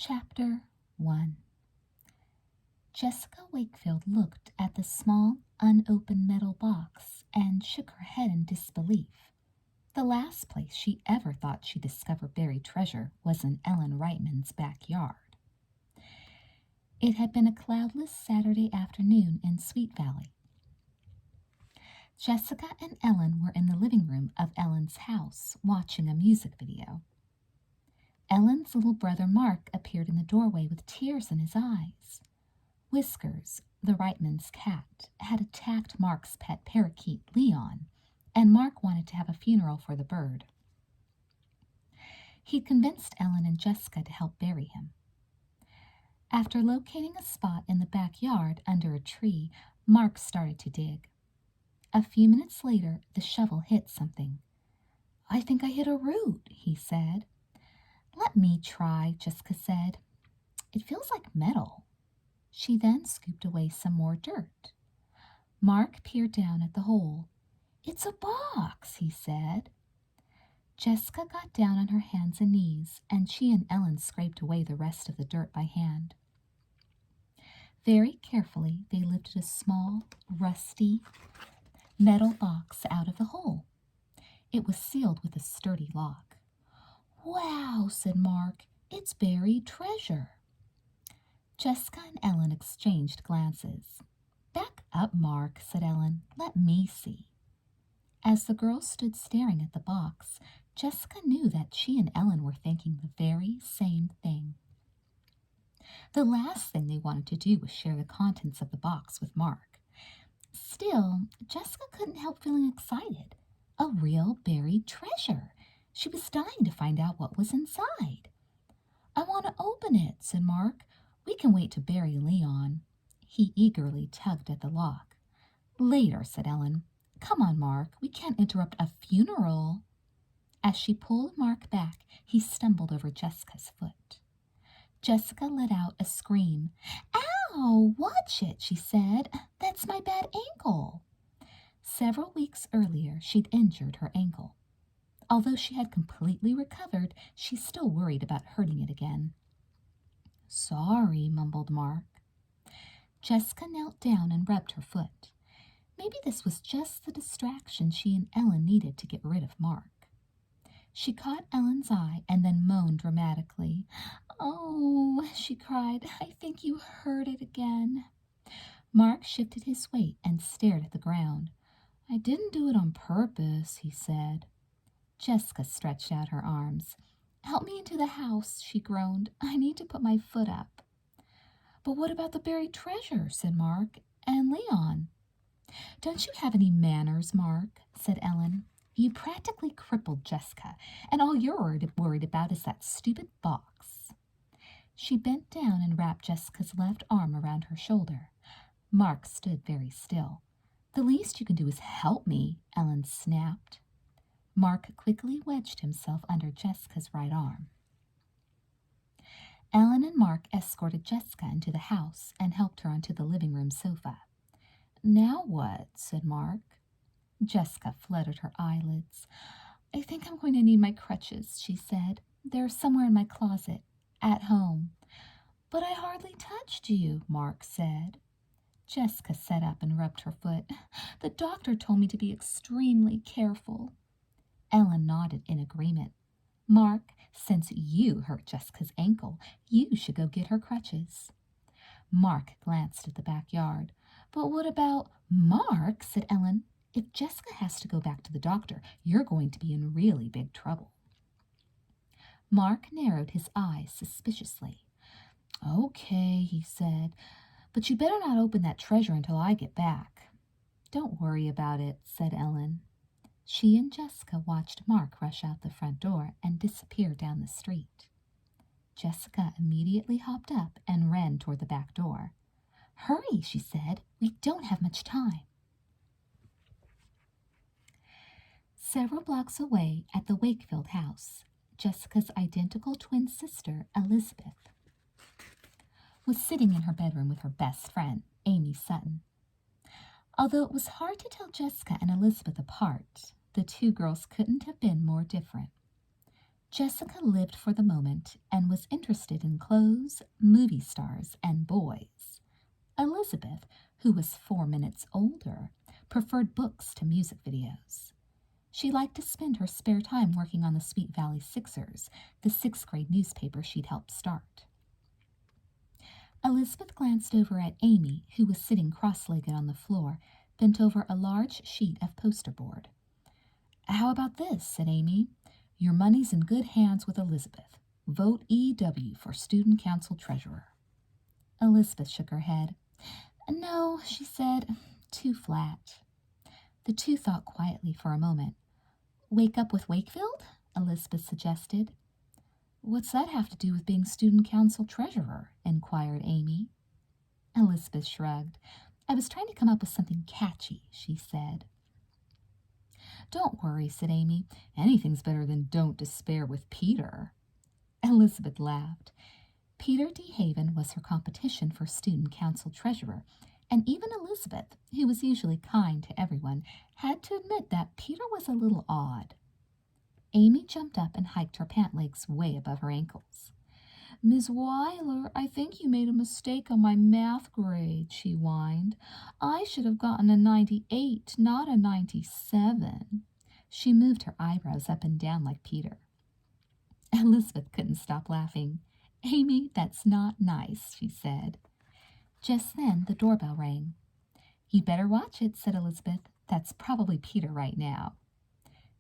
Chapter 1. Jessica Wakefield looked at the small, unopened metal box and shook her head in disbelief. The last place she ever thought she'd discover buried treasure was in Ellen Reitman's backyard. It had been a cloudless Saturday afternoon in Sweet Valley. Jessica and Ellen were in the living room of Ellen's house watching a music video. Ellen's little brother Mark appeared in the doorway with tears in his eyes. Whiskers, the Reitman's cat, had attacked Mark's pet parakeet, Leon, and Mark wanted to have a funeral for the bird. He'd convinced Ellen and Jessica to help bury him. After locating a spot in the backyard under a tree, Mark started to dig. A few minutes later, the shovel hit something. "I think I hit a root," he said. "Let me try," Jessica said. "It feels like metal." She then scooped away some more dirt. Mark peered down at the hole. "It's a box," he said. Jessica got down on her hands and knees, and she and Ellen scraped away the rest of the dirt by hand. Very carefully, they lifted a small, rusty metal box out of the hole. It was sealed with a sturdy lock. "Wow," said Mark, "it's buried treasure." Jessica and Ellen exchanged glances. "Back up, Mark," said Ellen. "Let me see." As the girls stood staring at the box, Jessica knew that she and Ellen were thinking the very same thing. The last thing they wanted to do was share the contents of the box with Mark. Still, Jessica couldn't help feeling excited. A real buried treasure. She was dying to find out what was inside. "I want to open it," said Mark. "We can wait to bury Leon." He eagerly tugged at the lock. "Later," said Ellen. "Come on, Mark. We can't interrupt a funeral." As she pulled Mark back, he stumbled over Jessica's foot. Jessica let out a scream. "Ow! Watch it," she said. "That's my bad ankle." Several weeks earlier, she'd injured her ankle. Although she had completely recovered, she still worried about hurting it again. "Sorry," mumbled Mark. Jessica knelt down and rubbed her foot. Maybe this was just the distraction she and Ellen needed to get rid of Mark. She caught Ellen's eye and then moaned dramatically. "Oh," she cried, "I think you hurt it again." Mark shifted his weight and stared at the ground. "I didn't do it on purpose," he said. Jessica stretched out her arms. "Help me into the house," she groaned. "I need to put my foot up." "But what about the buried treasure?" said Mark. "And Leon?" "Don't you have any manners, Mark?" said Ellen. "You practically crippled Jessica, and all you're worried about is that stupid box." She bent down and wrapped Jessica's left arm around her shoulder. Mark stood very still. "The least you can do is help me," Ellen snapped. Mark quickly wedged himself under Jessica's right arm. Ellen and Mark escorted Jessica into the house and helped her onto the living room sofa. "Now what?" said Mark. Jessica fluttered her eyelids. "I think I'm going to need my crutches," she said. "They're somewhere in my closet, at home." "But I hardly touched you," Mark said. Jessica sat up and rubbed her foot. "The doctor told me to be extremely careful." Ellen nodded in agreement. "Mark, since you hurt Jessica's ankle, you should go get her crutches." Mark glanced at the backyard. "But what about—" "Mark," said Ellen, "if Jessica has to go back to the doctor, you're going to be in really big trouble." Mark narrowed his eyes suspiciously. "Okay," he said, "but you better not open that treasure until I get back." "Don't worry about it," said Ellen. She and Jessica watched Mark rush out the front door and disappear down the street. Jessica immediately hopped up and ran toward the back door. "Hurry," she said. "We don't have much time." Several blocks away at the Wakefield house, Jessica's identical twin sister, Elizabeth, was sitting in her bedroom with her best friend, Amy Sutton. Although it was hard to tell Jessica and Elizabeth apart, the two girls couldn't have been more different. Jessica lived for the moment and was interested in clothes, movie stars, and boys. Elizabeth, who was 4 minutes older, preferred books to music videos. She liked to spend her spare time working on the Sweet Valley Sixers, the sixth-grade newspaper she'd helped start. Elizabeth glanced over at Amy, who was sitting cross-legged on the floor, bent over a large sheet of poster board. "How about this?" said Amy. "Your money's in good hands with Elizabeth. Vote EW for Student Council Treasurer." Elizabeth shook her head. "No," she said, "too flat." The two thought quietly for a moment. "Wake up with Wakefield?" Elizabeth suggested. "What's that have to do with being Student Council Treasurer?" inquired Amy. Elizabeth shrugged. "I was trying to come up with something catchy," she said. "Don't worry," said Amy. "Anything's better than Don't Despair with Peter." Elizabeth laughed. Peter DeHaven was her competition for Student Council Treasurer, and even Elizabeth, who was usually kind to everyone, had to admit that Peter was a little odd. Amy jumped up and hiked her pant legs way above her ankles. "Miss Weiler, I think you made a mistake on my math grade," she whined. "I should have gotten a 98, not a 97. She moved her eyebrows up and down like Peter. Elizabeth couldn't stop laughing. "Amy, that's not nice," she said. Just then the doorbell rang. "You'd better watch it," said Elizabeth. "That's probably Peter right now."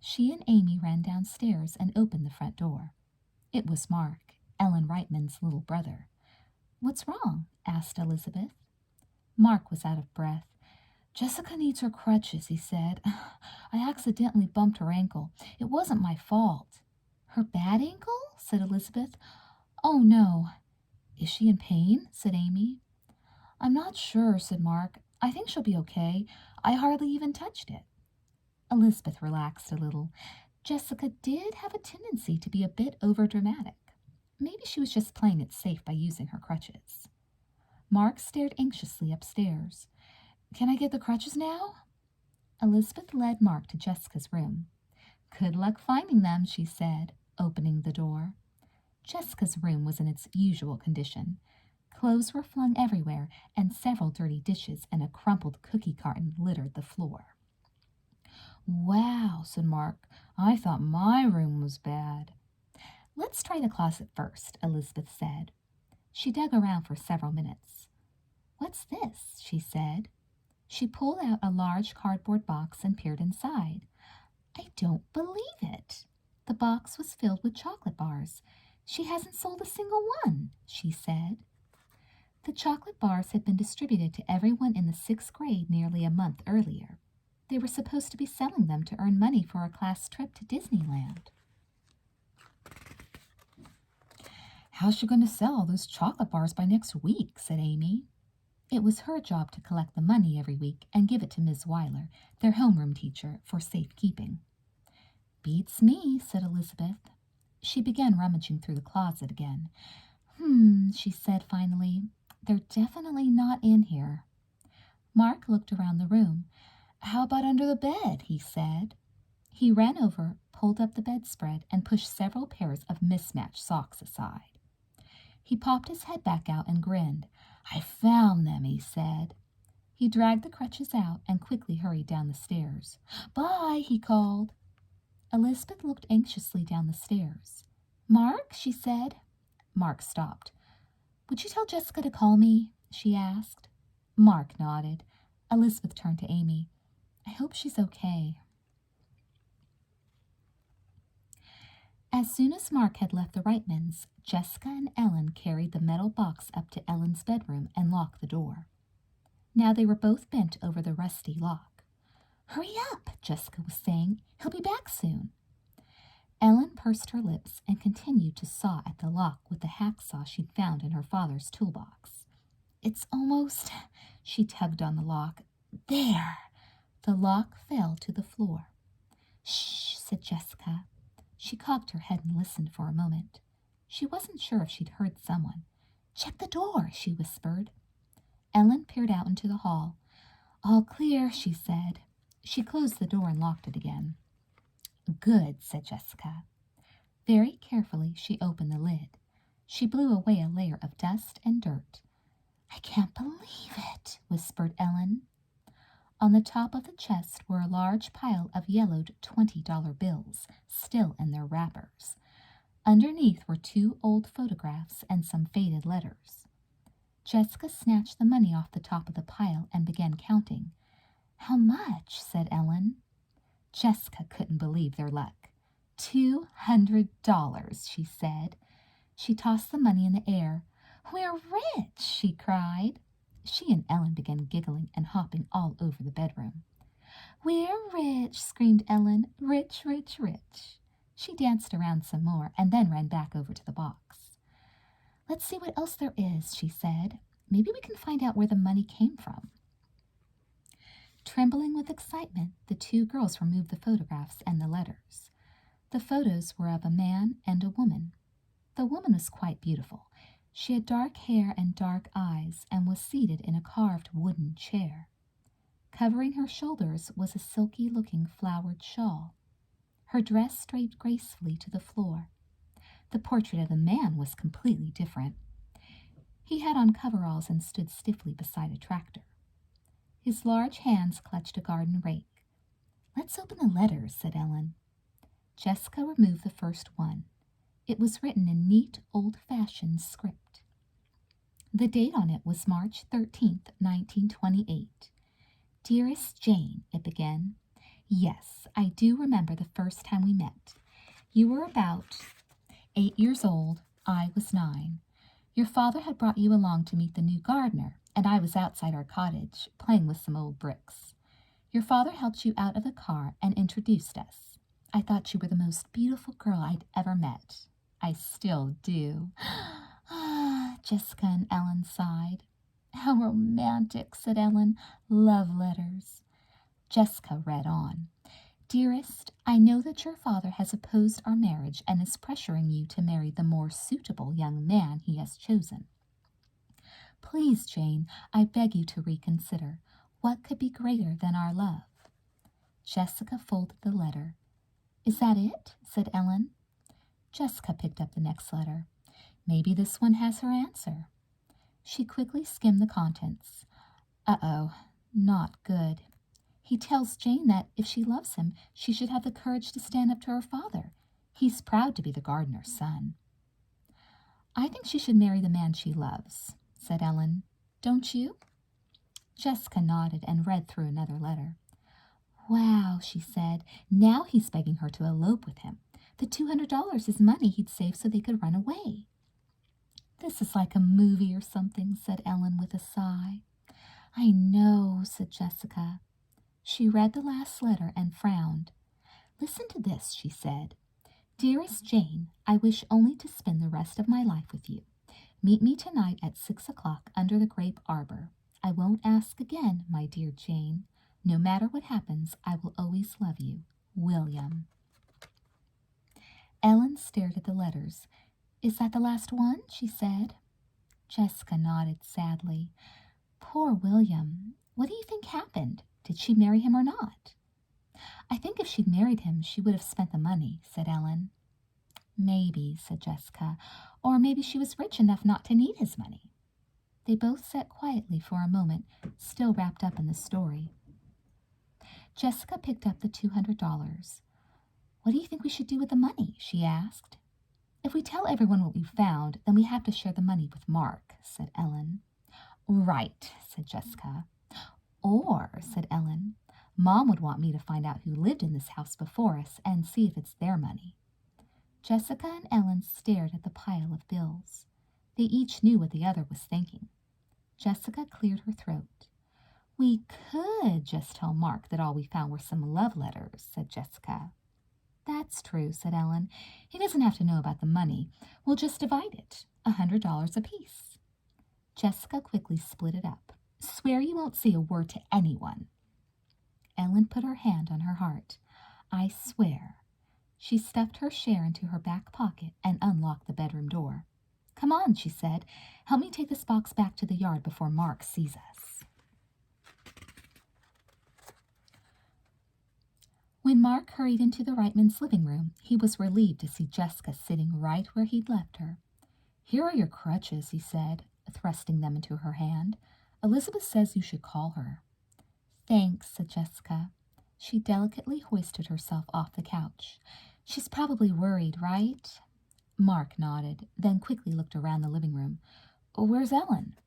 She and Amy ran downstairs and opened the front door. It was Mark, Ellen Reitman's little brother. "What's wrong?" asked Elizabeth. Mark was out of breath. "Jessica needs her crutches," he said. "I accidentally bumped her ankle. It wasn't my fault." "Her bad ankle?" said Elizabeth. "Oh, no." "Is she in pain?" said Amy. "I'm not sure," said Mark. "I think she'll be okay. I hardly even touched it." Elizabeth relaxed a little. Jessica did have a tendency to be a bit overdramatic. Maybe she was just playing it safe by using her crutches. Mark stared anxiously upstairs. "Can I get the crutches now?" Elizabeth led Mark to Jessica's room. "Good luck finding them," she said, opening the door. Jessica's room was in its usual condition. Clothes were flung everywhere, and several dirty dishes and a crumpled cookie carton littered the floor. "Wow," said Mark. "I thought my room was bad." "Let's try the closet first," Elizabeth said. She dug around for several minutes. "What's this?" she said. She pulled out a large cardboard box and peered inside. "I don't believe it." The box was filled with chocolate bars. "She hasn't sold a single one," she said. The chocolate bars had been distributed to everyone in the 6th grade nearly a month earlier. They were supposed to be selling them to earn money for a class trip to Disneyland. "How's she going to sell all those chocolate bars by next week?" said Amy. It was her job to collect the money every week and give it to Miss Weiler, their homeroom teacher, for safekeeping. "Beats me," said Elizabeth. She began rummaging through the closet again. She said finally. "They're definitely not in here." Mark looked around the room. "How about under the bed?" he said. He ran over, pulled up the bedspread, and pushed several pairs of mismatched socks aside. He popped his head back out and grinned. "I found them," he said. He dragged the crutches out and quickly hurried down the stairs. "Bye," he called. Elizabeth looked anxiously down the stairs. "Mark," she said. Mark stopped. "Would you tell Jessica to call me?" she asked. Mark nodded. Elizabeth turned to Amy. "I hope she's okay." As soon as Mark had left the Reitmans, Jessica and Ellen carried the metal box up to Ellen's bedroom and locked the door. Now they were both bent over the rusty lock. "Hurry up," Jessica was saying. "He'll be back soon." Ellen pursed her lips and continued to saw at the lock with the hacksaw she'd found in her father's toolbox. "It's almost—" She tugged on the lock. "There!" The lock fell to the floor. "Shh," said Jessica. She cocked her head and listened for a moment. She wasn't sure if she'd heard someone. "Check the door," she whispered. Ellen peered out into the hall. "All clear," she said. She closed the door and locked it again. "Good," said Jessica. Very carefully she opened the lid. She blew away a layer of dust and dirt. "I can't believe it," whispered Ellen. On the top of the chest were a large pile of yellowed $20 bills, still in their wrappers. Underneath were 2 old photographs and some faded letters. Jessica snatched the money off the top of the pile and began counting. "How much?" said Ellen. Jessica couldn't believe their luck. $200, she said. She tossed the money in the air. "We're rich!" she cried. She and Ellen began giggling and hopping all over the bedroom. "We're rich!" screamed Ellen. "Rich, rich, rich!" She danced around some more and then ran back over to the box. "Let's see what else there is," she said. "Maybe we can find out where the money came from." Trembling with excitement, the 2 girls removed the photographs and the letters. The photos were of a man and a woman. The woman was quite beautiful. She had dark hair and dark eyes and was seated in a carved wooden chair. Covering her shoulders was a silky-looking flowered shawl. Her dress draped gracefully to the floor. The portrait of the man was completely different. He had on coveralls and stood stiffly beside a tractor. His large hands clutched a garden rake. "Let's open the letters," said Ellen. Jessica removed the first one. It was written in neat, old-fashioned script. The date on it was March 13th, 1928. "Dearest Jane," it began. "Yes, I do remember the first time we met. You were about 8 years old. I was 9. Your father had brought you along to meet the new gardener, and I was outside our cottage, playing with some old bricks. Your father helped you out of the car and introduced us. I thought you were the most beautiful girl I'd ever met. I still do." "Ah," Jessica and Ellen sighed. "How romantic," said Ellen. "Love letters." Jessica read on. "Dearest, I know that your father has opposed our marriage and is pressuring you to marry the more suitable young man he has chosen. Please, Jane, I beg you to reconsider. What could be greater than our love?" Jessica folded the letter. "Is that it?" said Ellen. Jessica picked up the next letter. "Maybe this one has her answer." She quickly skimmed the contents. Uh-oh, not good. He tells Jane that if she loves him, she should have the courage to stand up to her father. He's proud to be the gardener's son. "I think she should marry the man she loves," said Ellen. "Don't you?" Jessica nodded and read through another letter. "Wow," she said. "Now he's begging her to elope with him. The $200 is money he'd saved so they could run away." "This is like a movie or something," said Ellen with a sigh. "I know," said Jessica. She read the last letter and frowned. "Listen to this," she said. "Dearest Jane, I wish only to spend the rest of my life with you. Meet me tonight at 6 o'clock under the grape arbor. I won't ask again, my dear Jane. No matter what happens, I will always love you. William." Ellen stared at the letters. "Is that the last one?" she said. Jessica nodded sadly. "Poor William. What do you think happened? Did she marry him or not?" "I think if she'd married him, she would have spent the money," said Ellen. "Maybe," said Jessica. "Or maybe she was rich enough not to need his money." They both sat quietly for a moment, still wrapped up in the story. Jessica picked up the $200. "What do you think we should do with the money?" she asked. "If we tell everyone what we found, then we have to share the money with Mark," said Ellen. "Right," said Jessica. "Or," said Ellen, "Mom would want me to find out who lived in this house before us and see if it's their money." Jessica and Ellen stared at the pile of bills. They each knew what the other was thinking. Jessica cleared her throat. "We could just tell Mark that all we found were some love letters," said Jessica. "That's true," said Ellen. "He doesn't have to know about the money. We'll just divide it, $100 apiece." Jessica quickly split it up. "Swear you won't say a word to anyone." Ellen put her hand on her heart. "I swear." She stuffed her share into her back pocket and unlocked the bedroom door. "Come on," she said. "Help me take this box back to the yard before Mark sees us." When When Mark hurried into the Reitmans' living room, he was relieved to see Jessica sitting right where he'd left her. "Here are your crutches," he said, thrusting them into her hand. "Elizabeth says you should call her." "Thanks," said Jessica. She delicately hoisted herself off the couch. "She's probably worried, right?" Mark nodded, then quickly looked around the living room. "Where's Ellen?"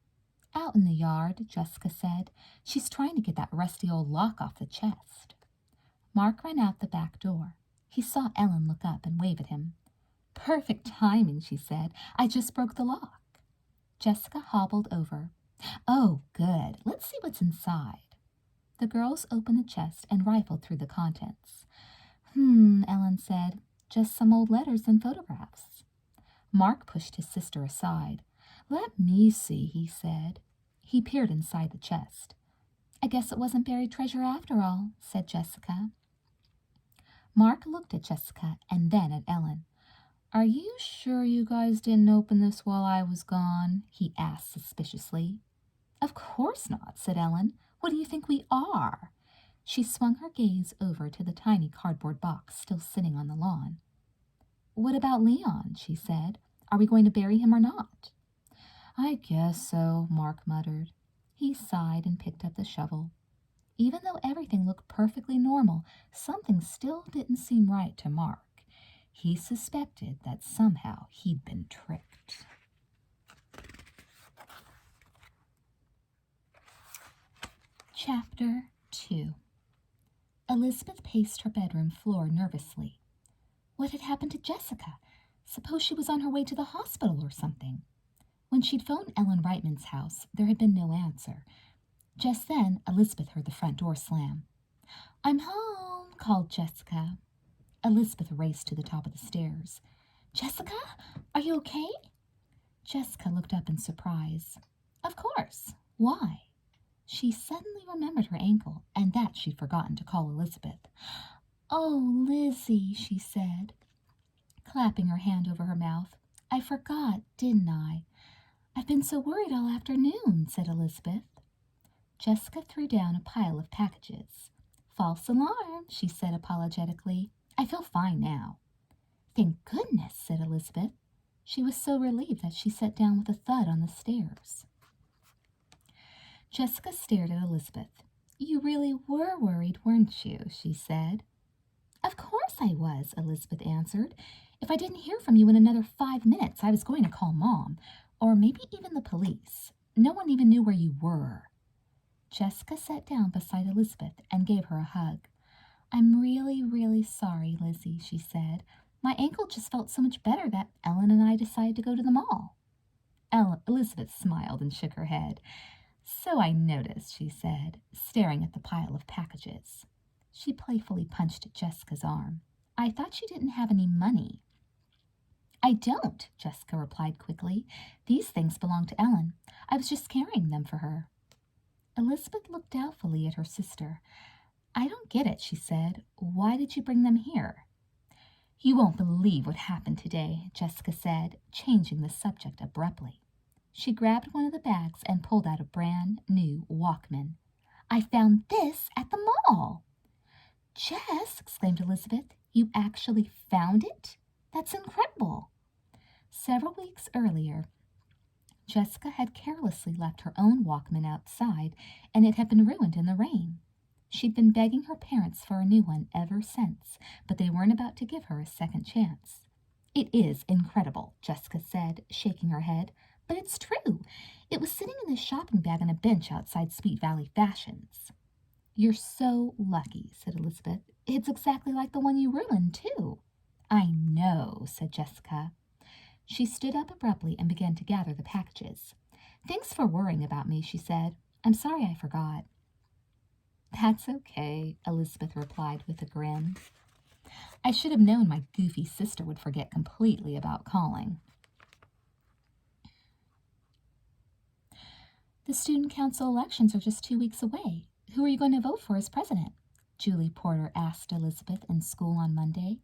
"Out in the yard," Jessica said. "She's trying to get that rusty old lock off the chest." Mark ran out the back door. He saw Ellen look up and wave at him. "Perfect timing," she said. "I just broke the lock." Jessica hobbled over. "Oh, good. Let's see what's inside." The girls opened the chest and rifled through the contents. Ellen said. "Just some old letters and photographs." Mark pushed his sister aside. "Let me see," he said. He peered inside the chest. "I guess it wasn't buried treasure after all," said Jessica. Mark looked at Jessica and then at Ellen. "Are you sure you guys didn't open this while I was gone?" he asked suspiciously. "Of course not," said Ellen. "What do you think we are?" She swung her gaze over to the tiny cardboard box still sitting on the lawn. "What about Leon?" she said. "Are we going to bury him or not?" "I guess so," Mark muttered. He sighed and picked up the shovel. Even though everything looked perfectly normal, something still didn't seem right to Mark. He suspected that somehow he'd been tricked. Chapter 2. Elizabeth paced her bedroom floor nervously. What had happened to Jessica? Suppose she was on her way to the hospital or something. When she'd phoned Ellen Reitman's house, there had been no answer. Just then, Elizabeth heard the front door slam. "I'm home," called Jessica. Elizabeth raced to the top of the stairs. "Jessica, are you okay?" Jessica looked up in surprise. "Of course. Why?" She suddenly remembered her ankle, and that she'd forgotten to call Elizabeth. "Oh, Lizzie," she said, clapping her hand over her mouth. "I forgot, didn't I?" "I've been so worried all afternoon," said Elizabeth. Jessica threw down a pile of packages. "False alarm," she said apologetically. "I feel fine now." "Thank goodness," said Elizabeth. She was so relieved that she sat down with a thud on the stairs. Jessica stared at Elizabeth. "You really were worried, weren't you?" she said. "Of course I was," Elizabeth answered. "If I didn't hear from you in another 5 minutes, I was going to call Mom, or maybe even the police. No one even knew where you were." Jessica sat down beside Elizabeth and gave her a hug. "I'm really, really sorry, Lizzie," she said. "My ankle just felt so much better that Ellen and I decided to go to the mall." Elizabeth smiled and shook her head. "So I noticed," she said, staring at the pile of packages. She playfully punched Jessica's arm. "I thought you didn't have any money." "I don't," Jessica replied quickly. "These things belong to Ellen. I was just carrying them for her." Elizabeth looked doubtfully at her sister. "I don't get it," she said. "Why did you bring them here?" "You won't believe what happened today," Jessica said, changing the subject abruptly. She grabbed one of the bags and pulled out a brand new Walkman. "I found this at the mall." "Jess," exclaimed Elizabeth, "you actually found it? That's incredible." Several weeks earlier, Jessica had carelessly left her own Walkman outside, and it had been ruined in the rain. She'd been begging her parents for a new one ever since, but they weren't about to give her a second chance. "It is incredible," Jessica said, shaking her head, "but it's true. It was sitting in the shopping bag on a bench outside Sweet Valley Fashions." "You're so lucky," said Elizabeth. "It's exactly like the one you ruined, too." "I know," said Jessica. She stood up abruptly and began to gather the packages. "Thanks for worrying about me," she said. "I'm sorry I forgot." "That's okay," Elizabeth replied with a grin. "I should have known my goofy sister would forget completely about calling." "The student council elections are just 2 weeks away. Who are you going to vote for as president?" Julie Porter asked Elizabeth in school on Monday.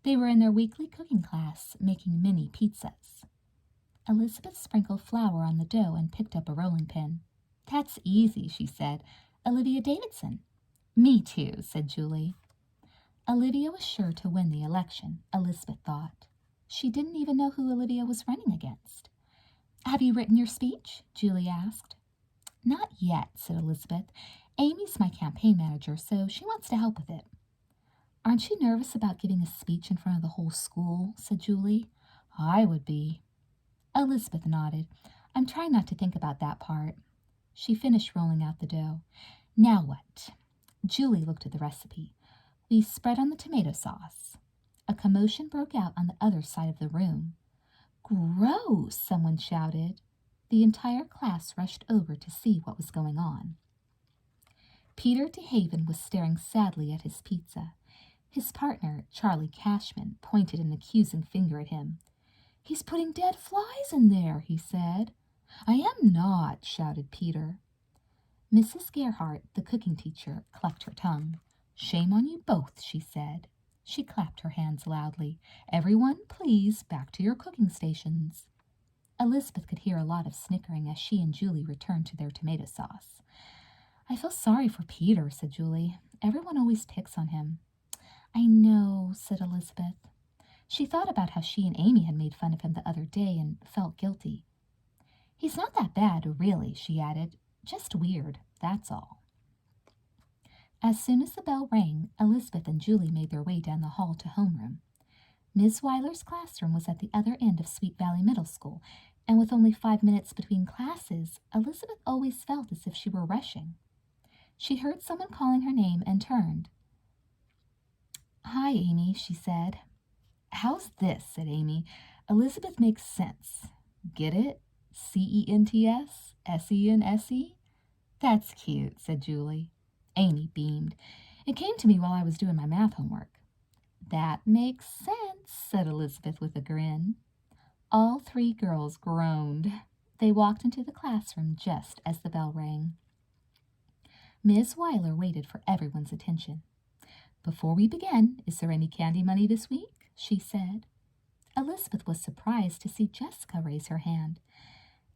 They were in their weekly cooking class, making mini pizzas. Elizabeth sprinkled flour on the dough and picked up a rolling pin. "That's easy," she said. "Olivia Davidson." "Me too," said Julie. Olivia was sure to win the election, Elizabeth thought. She didn't even know who Olivia was running against. Have you written your speech? Julie asked. Not yet, said Elizabeth. Amy's my campaign manager, so she wants to help with it. Aren't you nervous about giving a speech in front of the whole school? Said Julie. I would be. Elizabeth nodded. I'm trying not to think about that part. She finished rolling out the dough. Now what? Julie looked at the recipe. We spread on the tomato sauce. A commotion broke out on the other side of the room. Gross! Someone shouted. The entire class rushed over to see what was going on. Peter DeHaven was staring sadly at his pizza. His partner, Charlie Cashman, pointed an accusing finger at him. He's putting dead flies in there, he said. I am not, shouted Peter. Mrs. Gerhardt, the cooking teacher, clucked her tongue. Shame on you both, she said. She clapped her hands loudly. Everyone, please, back to your cooking stations. Elizabeth could hear a lot of snickering as she and Julie returned to their tomato sauce. I feel sorry for Peter, said Julie. Everyone always picks on him. I know, said Elizabeth. She thought about how she and Amy had made fun of him the other day and felt guilty. He's not that bad, really, she added. Just weird, that's all. As soon as the bell rang, Elizabeth and Julie made their way down the hall to homeroom. Ms. Weiler's classroom was at the other end of Sweet Valley Middle School, and with only 5 minutes between classes, Elizabeth always felt as if she were rushing. She heard someone calling her name and turned. Hi, Amy, she said. How's this? Said Amy. Elizabeth makes sense. Get it? C-E-N-T-S? S-E-N-S-E? That's cute, said Julie. Amy beamed. It came to me while I was doing my math homework. That makes sense, said Elizabeth with a grin. All 3 girls groaned. They walked into the classroom just as the bell rang. Ms. Weiler waited for everyone's attention. Before we begin, is there any candy money this week? She said. Elizabeth was surprised to see Jessica raise her hand.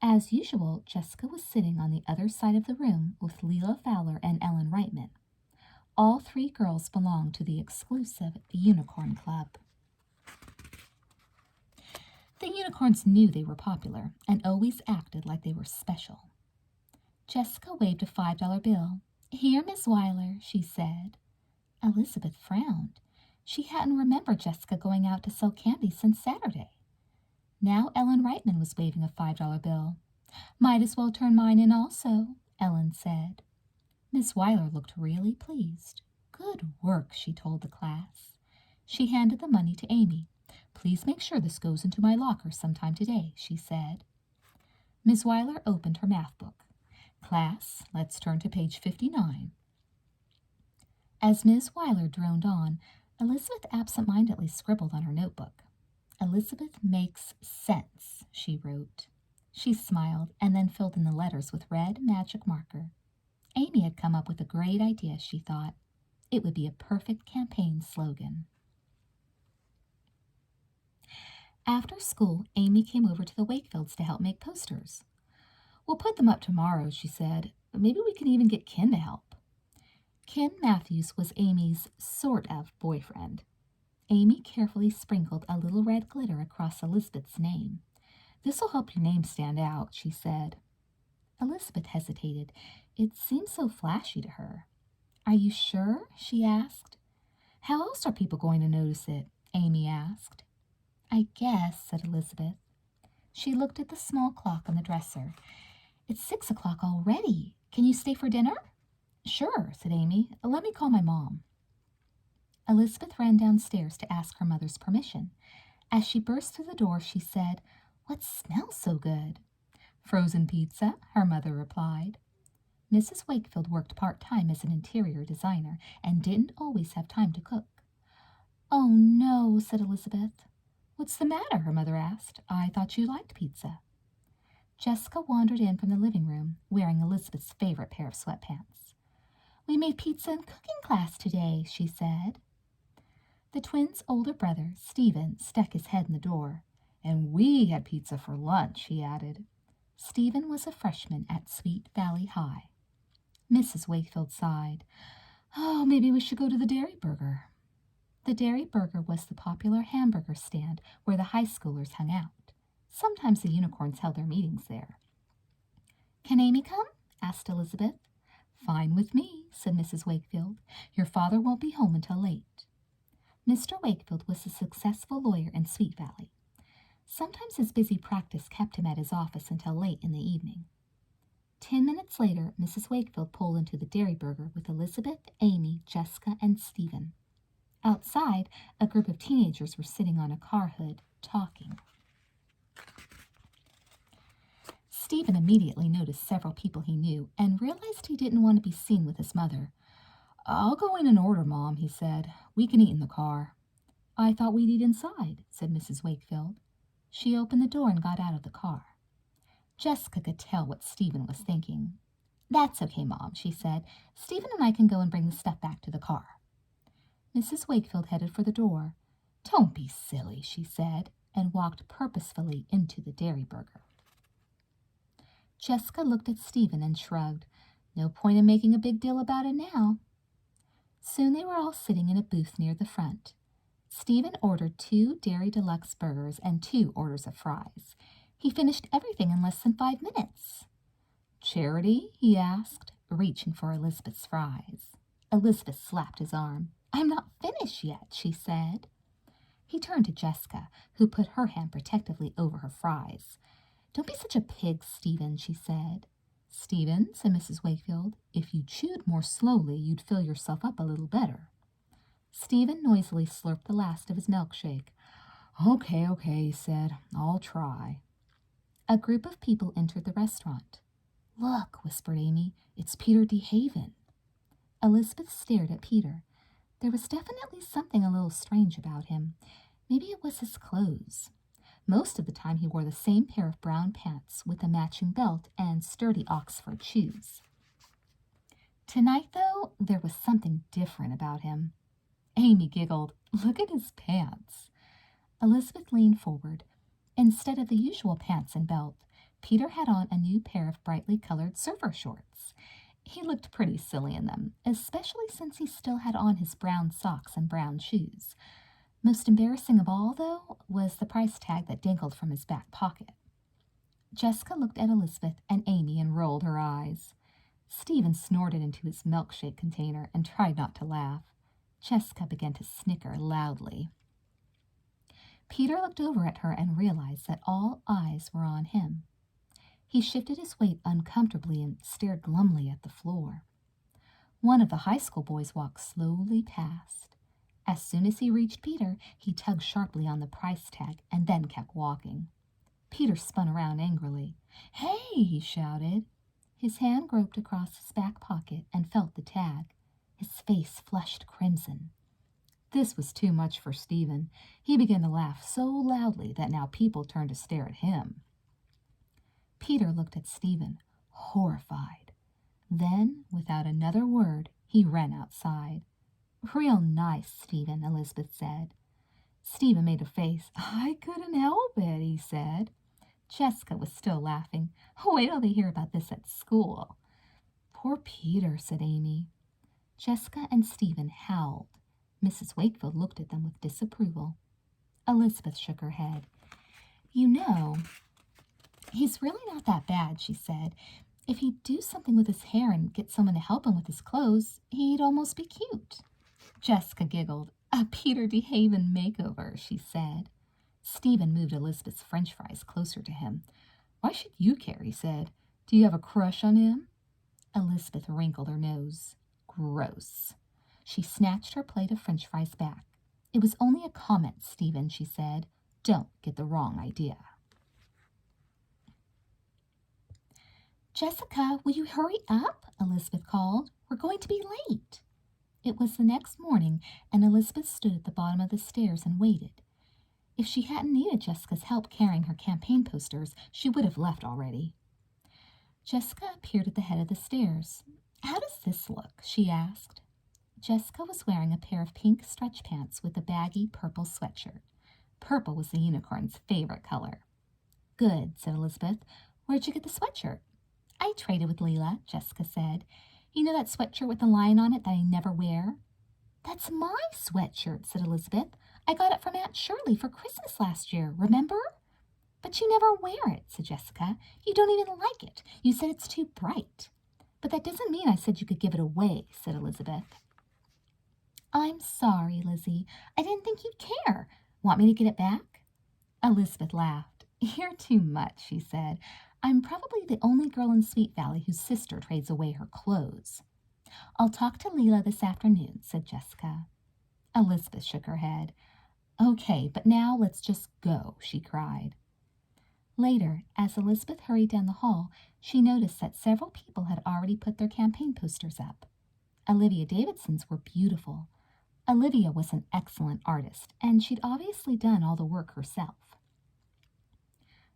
As usual, Jessica was sitting on the other side of the room with Leela Fowler and Ellen Reitman. All 3 girls belonged to the exclusive Unicorn Club. The unicorns knew they were popular and always acted like they were special. Jessica waved a $5 bill. Here, Miss Weiler, she said. Elizabeth frowned. She hadn't remembered Jessica going out to sell candy since Saturday. Now Ellen Reitman was waving a $5 bill. Might as well turn mine in also, Ellen said. Miss Weiler looked really pleased. Good work, she told the class. She handed the money to Amy. Please make sure this goes into my locker sometime today, she said. Miss Weiler opened her math book. Class, let's turn to page 59. As Miss Weiler droned on, Elizabeth absent-mindedly scribbled on her notebook. Elizabeth makes sense, she wrote. She smiled and then filled in the letters with red magic marker. Amy had come up with a great idea, she thought. It would be a perfect campaign slogan. After school, Amy came over to the Wakefields to help make posters. We'll put them up tomorrow, she said. Maybe we can even get Ken to help. Ken Matthews was Amy's sort of boyfriend. Amy carefully sprinkled a little red glitter across Elizabeth's name. This will help your name stand out, she said. Elizabeth hesitated. It seemed so flashy to her. Are you sure? She asked. How else are people going to notice it? Amy asked. I guess, said Elizabeth. She looked at the small clock on the dresser. It's 6 o'clock already. Can you stay for dinner? Sure, said Amy. Let me call my mom. Elizabeth ran downstairs to ask her mother's permission. As she burst through the door, she said, What smells so good? Frozen pizza, her mother replied. Mrs. Wakefield worked part-time as an interior designer and didn't always have time to cook. Oh, no, said Elizabeth. What's the matter? Her mother asked. I thought you liked pizza. Jessica wandered in from the living room, wearing Elizabeth's favorite pair of sweatpants. We made pizza in cooking class today, she said. The twins' older brother, Stephen, stuck his head in the door. And we had pizza for lunch, he added. Stephen was a freshman at Sweet Valley High. Mrs. Wakefield sighed. Oh, maybe we should go to the Dairy Burger. The Dairy Burger was the popular hamburger stand where the high schoolers hung out. Sometimes the unicorns held their meetings there. "Can Amy come?" asked Elizabeth. "Fine with me," said Mrs. Wakefield. "Your father won't be home until late." Mr. Wakefield was a successful lawyer in Sweet Valley. Sometimes his busy practice kept him at his office until late in the evening. 10 minutes later, Mrs. Wakefield pulled into the Dairy Burger with Elizabeth, Amy, Jessica, and Stephen. Outside, a group of teenagers were sitting on a car hood, talking. Stephen immediately noticed several people he knew and realized he didn't want to be seen with his mother. "I'll go in and order, Mom," he said. "We can eat in the car." "I thought we'd eat inside," said Mrs. Wakefield. She opened the door and got out of the car. Jessica could tell what Stephen was thinking. "That's okay, Mom," she said. "Stephen and I can go and bring the stuff back to the car." Mrs. Wakefield headed for the door. "Don't be silly," she said, and walked purposefully into the Dairy Burger. Jessica looked at Stephen and shrugged. No point in making a big deal about it now. Soon they were all sitting in a booth near the front. Stephen ordered 2 Dairy Deluxe burgers and 2 orders of fries. He finished everything in less than 5 minutes. "Charity?" he asked, reaching for Elizabeth's fries. Elizabeth slapped his arm. "I'm not finished yet," she said. He turned to Jessica, who put her hand protectively over her fries. "Don't be such a pig, Stephen," she said. "Stephen," said Mrs. Wakefield, "if you chewed more slowly, you'd fill yourself up a little better." Stephen noisily slurped the last of his milkshake. Okay, he said. "I'll try." A group of people entered the restaurant. "Look," whispered Amy, "it's Peter DeHaven." Elizabeth stared at Peter. There was definitely something a little strange about him. Maybe it was his clothes. Most of the time he wore the same pair of brown pants with a matching belt and sturdy Oxford shoes. Tonight, though, there was something different about him. Amy giggled. "Look at his pants." Elizabeth leaned forward. Instead of the usual pants and belt, Peter had on a new pair of brightly colored surfer shorts. He looked pretty silly in them, especially since he still had on his brown socks and brown shoes. Most embarrassing of all, though, was the price tag that dangled from his back pocket. Jessica looked at Elizabeth and Amy and rolled her eyes. Stephen snorted into his milkshake container and tried not to laugh. Jessica began to snicker loudly. Peter looked over at her and realized that all eyes were on him. He shifted his weight uncomfortably and stared glumly at the floor. One of the high school boys walked slowly past. As soon as he reached Peter, he tugged sharply on the price tag and then kept walking. Peter spun around angrily. "Hey!" he shouted. His hand groped across his back pocket and felt the tag. His face flushed crimson. This was too much for Stephen. He began to laugh so loudly that now people turned to stare at him. Peter looked at Stephen, horrified. Then, without another word, he ran outside. "Real nice, Stephen," Elizabeth said. Stephen made a face. "I couldn't help it," he said. Jessica was still laughing. "Wait till they hear about this at school." "Poor Peter," said Amy. Jessica and Stephen howled. Mrs. Wakefield looked at them with disapproval. Elizabeth shook her head. "You know, he's really not that bad," she said. "If he'd do something with his hair and get someone to help him with his clothes, he'd almost be cute." Jessica giggled. "A Peter DeHaven makeover," she said. Stephen moved Elizabeth's French fries closer to him. "Why should you care?" he said. "Do you have a crush on him?" Elizabeth wrinkled her nose. "Gross." She snatched her plate of French fries back. "It was only a comment, Stephen," she said. "Don't get the wrong idea." "Jessica, will you hurry up?" Elizabeth called. "We're going to be late." It was the next morning, and Elizabeth stood at the bottom of the stairs and waited. If she hadn't needed Jessica's help carrying her campaign posters, she would have left already. Jessica appeared at the head of the stairs. "How does this look?" she asked. Jessica was wearing a pair of pink stretch pants with a baggy purple sweatshirt. Purple was the unicorn's favorite color. "Good," said Elizabeth. "Where'd you get the sweatshirt?" "I traded with Leela," Jessica said. "You know that sweatshirt with the lion on it that I never wear?" That's my sweatshirt, said Elizabeth. I got it from Aunt Shirley for Christmas last year, remember? But you never wear it, said Jessica. You don't even like it. You said it's too bright. But that doesn't mean I said you could give it away, said Elizabeth. I'm sorry, Lizzie. I didn't think you'd care. Want me to get it back? Elizabeth laughed. You're too much, she said. I'm probably the only girl in Sweet Valley whose sister trades away her clothes. I'll talk to Leela this afternoon, said Jessica. Elizabeth shook her head. Okay, but now let's just go, she cried. Later, as Elizabeth hurried down the hall, she noticed that several people had already put their campaign posters up. Olivia Davidson's were beautiful. Olivia was an excellent artist, and she'd obviously done all the work herself.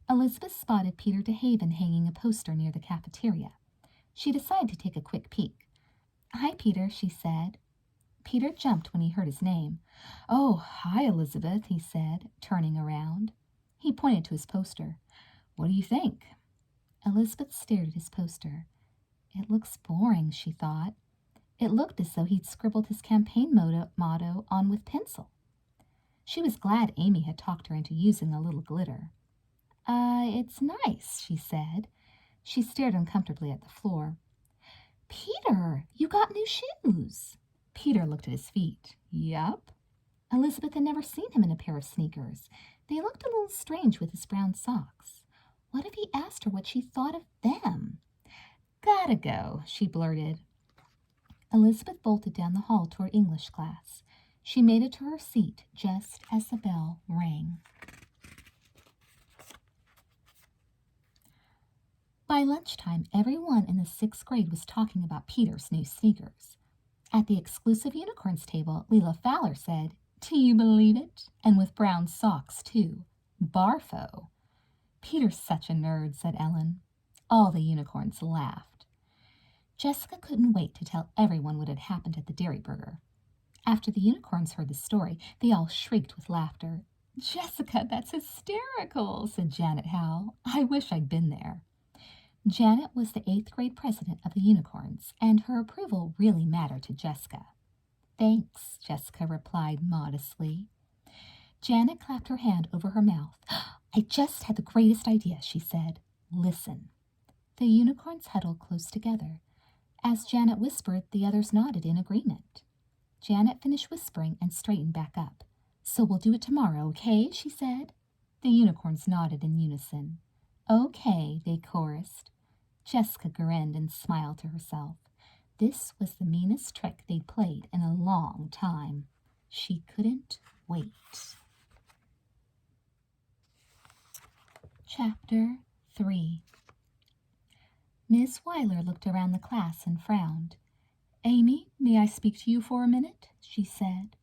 Elizabeth spotted Peter DeHaven hanging a poster near the cafeteria. She decided to take a quick peek. Hi, Peter, she said. Peter jumped when he heard his name. Oh, hi, Elizabeth, he said, turning around. He pointed to his poster. What do you think? Elizabeth stared at his poster. It looks boring, she thought. It looked as though he'd scribbled his campaign motto on with pencil. She was glad Amy had talked her into using a little glitter. It's nice, she said. She stared uncomfortably at the floor. Peter, you got new shoes. Peter looked at his feet. Yup. Elizabeth had never seen him in a pair of sneakers. They looked a little strange with his brown socks. What if he asked her what she thought of them? Gotta go, she blurted. Elizabeth bolted down the hall toward English class. She made it to her seat just as the bell rang. By lunchtime, everyone in the 6th grade was talking about Peter's new sneakers. At the exclusive unicorns table, Leela Fowler said, Do you believe it? And with brown socks, too. Barfo. Peter's such a nerd, said Ellen. All the unicorns laughed. Jessica couldn't wait to tell everyone what had happened at the Dairy Burger. After the unicorns heard the story, they all shrieked with laughter. Jessica, that's hysterical, said Janet Howell. I wish I'd been there. Janet was the 8th grade president of the unicorns, and her approval really mattered to Jessica. Thanks, Jessica replied modestly. Janet clapped her hand over her mouth. I just had the greatest idea, she said. Listen. The unicorns huddled close together. As Janet whispered, the others nodded in agreement. Janet finished whispering and straightened back up. So we'll do it tomorrow, okay? She said. The unicorns nodded in unison. Okay, they chorused. Jessica grinned and smiled to herself. This was the meanest trick they'd played in a long time. She couldn't wait. Chapter 3. Miss Weiler looked around the class and frowned. Amy, may I speak to you for a minute? She said.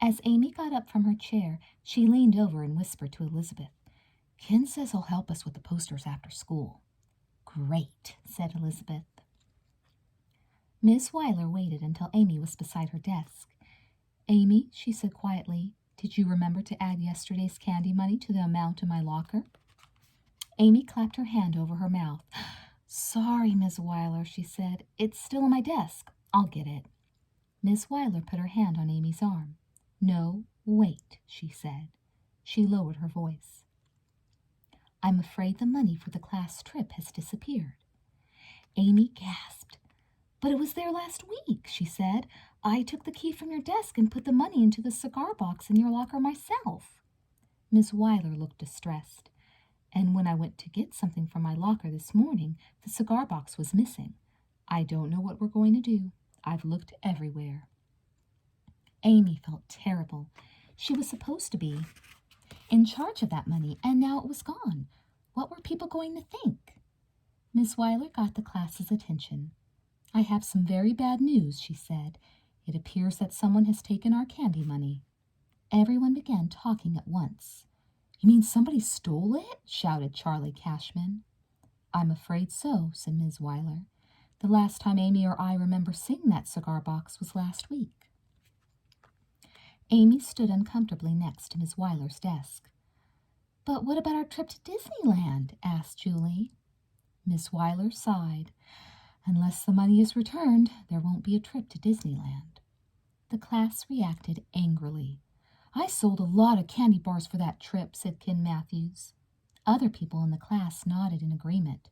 As Amy got up from her chair, she leaned over and whispered to Elizabeth. Ken says he'll help us with the posters after school. Great, said Elizabeth. Miss Weiler waited until Amy was beside her desk. Amy, she said quietly, did you remember to add yesterday's candy money to the amount in my locker? Amy clapped her hand over her mouth. Sorry, Miss Weiler, she said. It's still on my desk. I'll get it. Miss Weiler put her hand on Amy's arm. No, wait, she said. She lowered her voice. I'm afraid the money for the class trip has disappeared. Amy gasped. But it was there last week, she said. I took the key from your desk and put the money into the cigar box in your locker myself. Miss Weiler looked distressed. And when I went to get something from my locker this morning, the cigar box was missing. I don't know what we're going to do. I've looked everywhere. Amy felt terrible. She was supposed to be in charge of that money, and now it was gone. What were people going to think? Miss Weiler got the class's attention. I have some very bad news, she said. It appears that someone has taken our candy money. Everyone began talking at once. You mean somebody stole it? Shouted Charlie Cashman. I'm afraid so, said Miss Weiler. The last time Amy or I remember seeing that cigar box was last week. Amy stood uncomfortably next to Miss Weiler's desk. But what about our trip to Disneyland? Asked Julie. Miss Weiler sighed. Unless the money is returned, there won't be a trip to Disneyland. The class reacted angrily. "I sold a lot of candy bars for that trip," said Ken Matthews. Other people in the class nodded in agreement.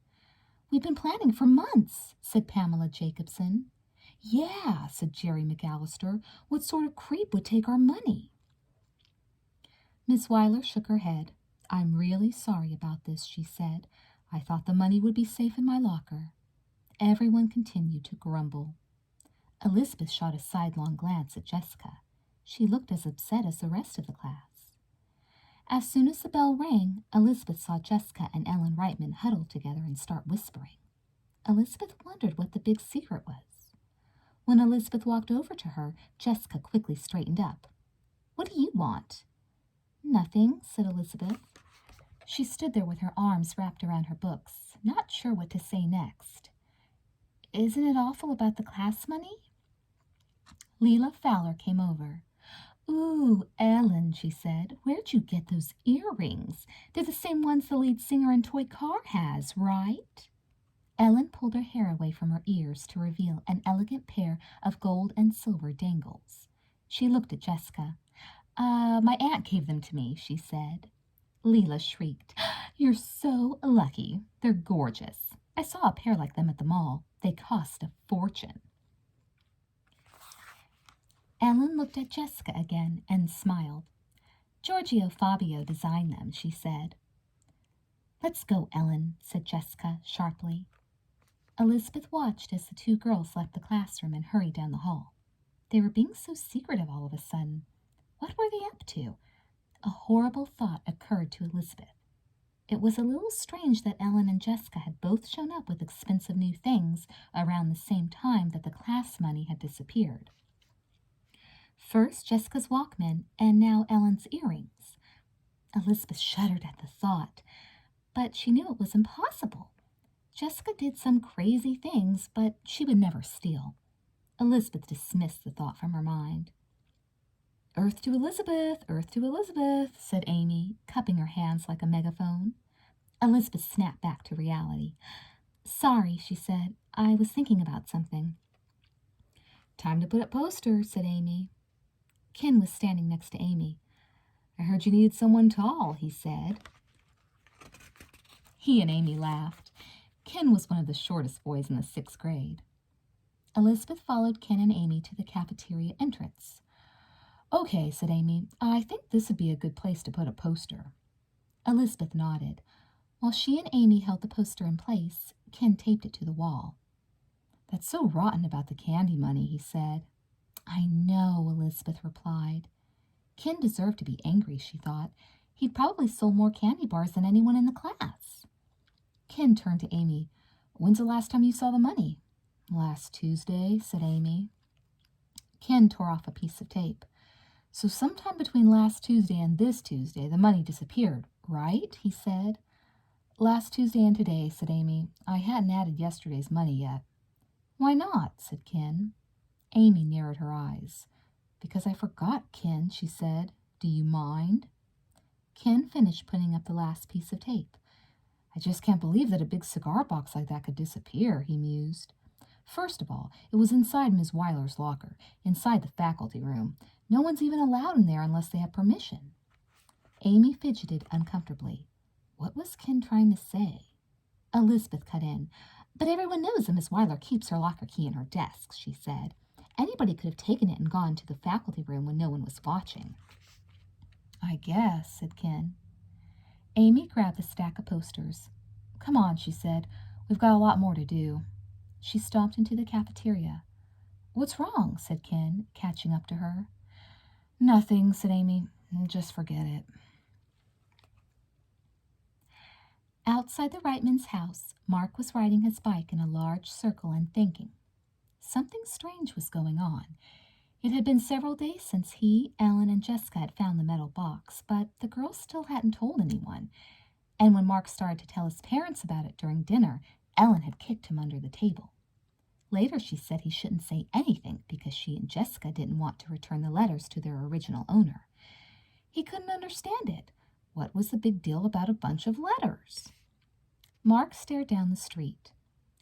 "We've been planning for months," said Pamela Jacobson. "Yeah," said Jerry McAllister. "What sort of creep would take our money?" Miss Weiler shook her head. "I'm really sorry about this," she said. "I thought the money would be safe in my locker." Everyone continued to grumble. Elizabeth shot a sidelong glance at Jessica. She looked as upset as the rest of the class. As soon as the bell rang, Elizabeth saw Jessica and Ellen Reitman huddle together and start whispering. Elizabeth wondered what the big secret was. When Elizabeth walked over to her, Jessica quickly straightened up. "What do you want?" "Nothing," said Elizabeth. She stood there with her arms wrapped around her books, not sure what to say next. "Isn't it awful about the class money?" Leela Fowler came over. "Ooh, Ellen," she said, "where'd you get those earrings? They're the same ones the lead singer in Toy Car has, right?" Ellen pulled her hair away from her ears to reveal an elegant pair of gold and silver dangles. She looked at Jessica. My aunt gave them to me," she said. Leela shrieked. "You're so lucky. They're gorgeous. I saw a pair like them at the mall. They cost a fortune." Ellen looked at Jessica again and smiled. "Giorgio Fabio designed them," she said. "Let's go, Ellen," said Jessica sharply. Elizabeth watched as the two girls left the classroom and hurried down the hall. They were being so secretive all of a sudden. What were they up to? A horrible thought occurred to Elizabeth. It was a little strange that Ellen and Jessica had both shown up with expensive new things around the same time that the class money had disappeared. First Jessica's Walkman, and now Ellen's earrings. Elizabeth shuddered at the thought, but she knew it was impossible. Jessica did some crazy things, but she would never steal. Elizabeth dismissed the thought from her mind. "Earth to Elizabeth, Earth to Elizabeth," said Amy, cupping her hands like a megaphone. Elizabeth snapped back to reality. "Sorry," she said. "I was thinking about something." "Time to put up posters," said Amy. Ken was standing next to Amy. "I heard you needed someone tall," he said. He and Amy laughed. Ken was one of the shortest boys in the 6th grade. Elizabeth followed Ken and Amy to the cafeteria entrance. "Okay," said Amy. "I think this would be a good place to put a poster." Elizabeth nodded. While she and Amy held the poster in place, Ken taped it to the wall. "That's so rotten about the candy money," he said. "I know," Elizabeth replied. Ken deserved to be angry, she thought. He'd probably sold more candy bars than anyone in the class. Ken turned to Amy. "When's the last time you saw the money?" "Last Tuesday," said Amy. Ken tore off a piece of tape. "So sometime between last Tuesday and this Tuesday, the money disappeared, right?" he said. "Last Tuesday and today," said Amy. "I hadn't added yesterday's money yet." "Why not?" said Ken. Amy narrowed her eyes. "Because I forgot, Ken," she said. "Do you mind?" Ken finished putting up the last piece of tape. "I just can't believe that a big cigar box like that could disappear," he mused. "First of all, it was inside Ms. Weiler's locker, inside the faculty room. No one's even allowed in there unless they have permission." Amy fidgeted uncomfortably. What was Ken trying to say? Elizabeth cut in. "But everyone knows that Miss Weiler keeps her locker key in her desk," she said. "Anybody could have taken it and gone to the faculty room when no one was watching." "I guess," said Ken. Amy grabbed the stack of posters. "Come on," she said. "We've got a lot more to do." She stomped into the cafeteria. "What's wrong?" said Ken, catching up to her. "Nothing," said Amy. "Just forget it." Outside the Reitmans' house, Mark was riding his bike in a large circle and thinking. Something strange was going on. It had been several days since he, Ellen, and Jessica had found the metal box, but the girls still hadn't told anyone. And when Mark started to tell his parents about it during dinner, Ellen had kicked him under the table. Later she said he shouldn't say anything because she and Jessica didn't want to return the letters to their original owner. He couldn't understand it. What was the big deal about a bunch of letters? Mark stared down the street.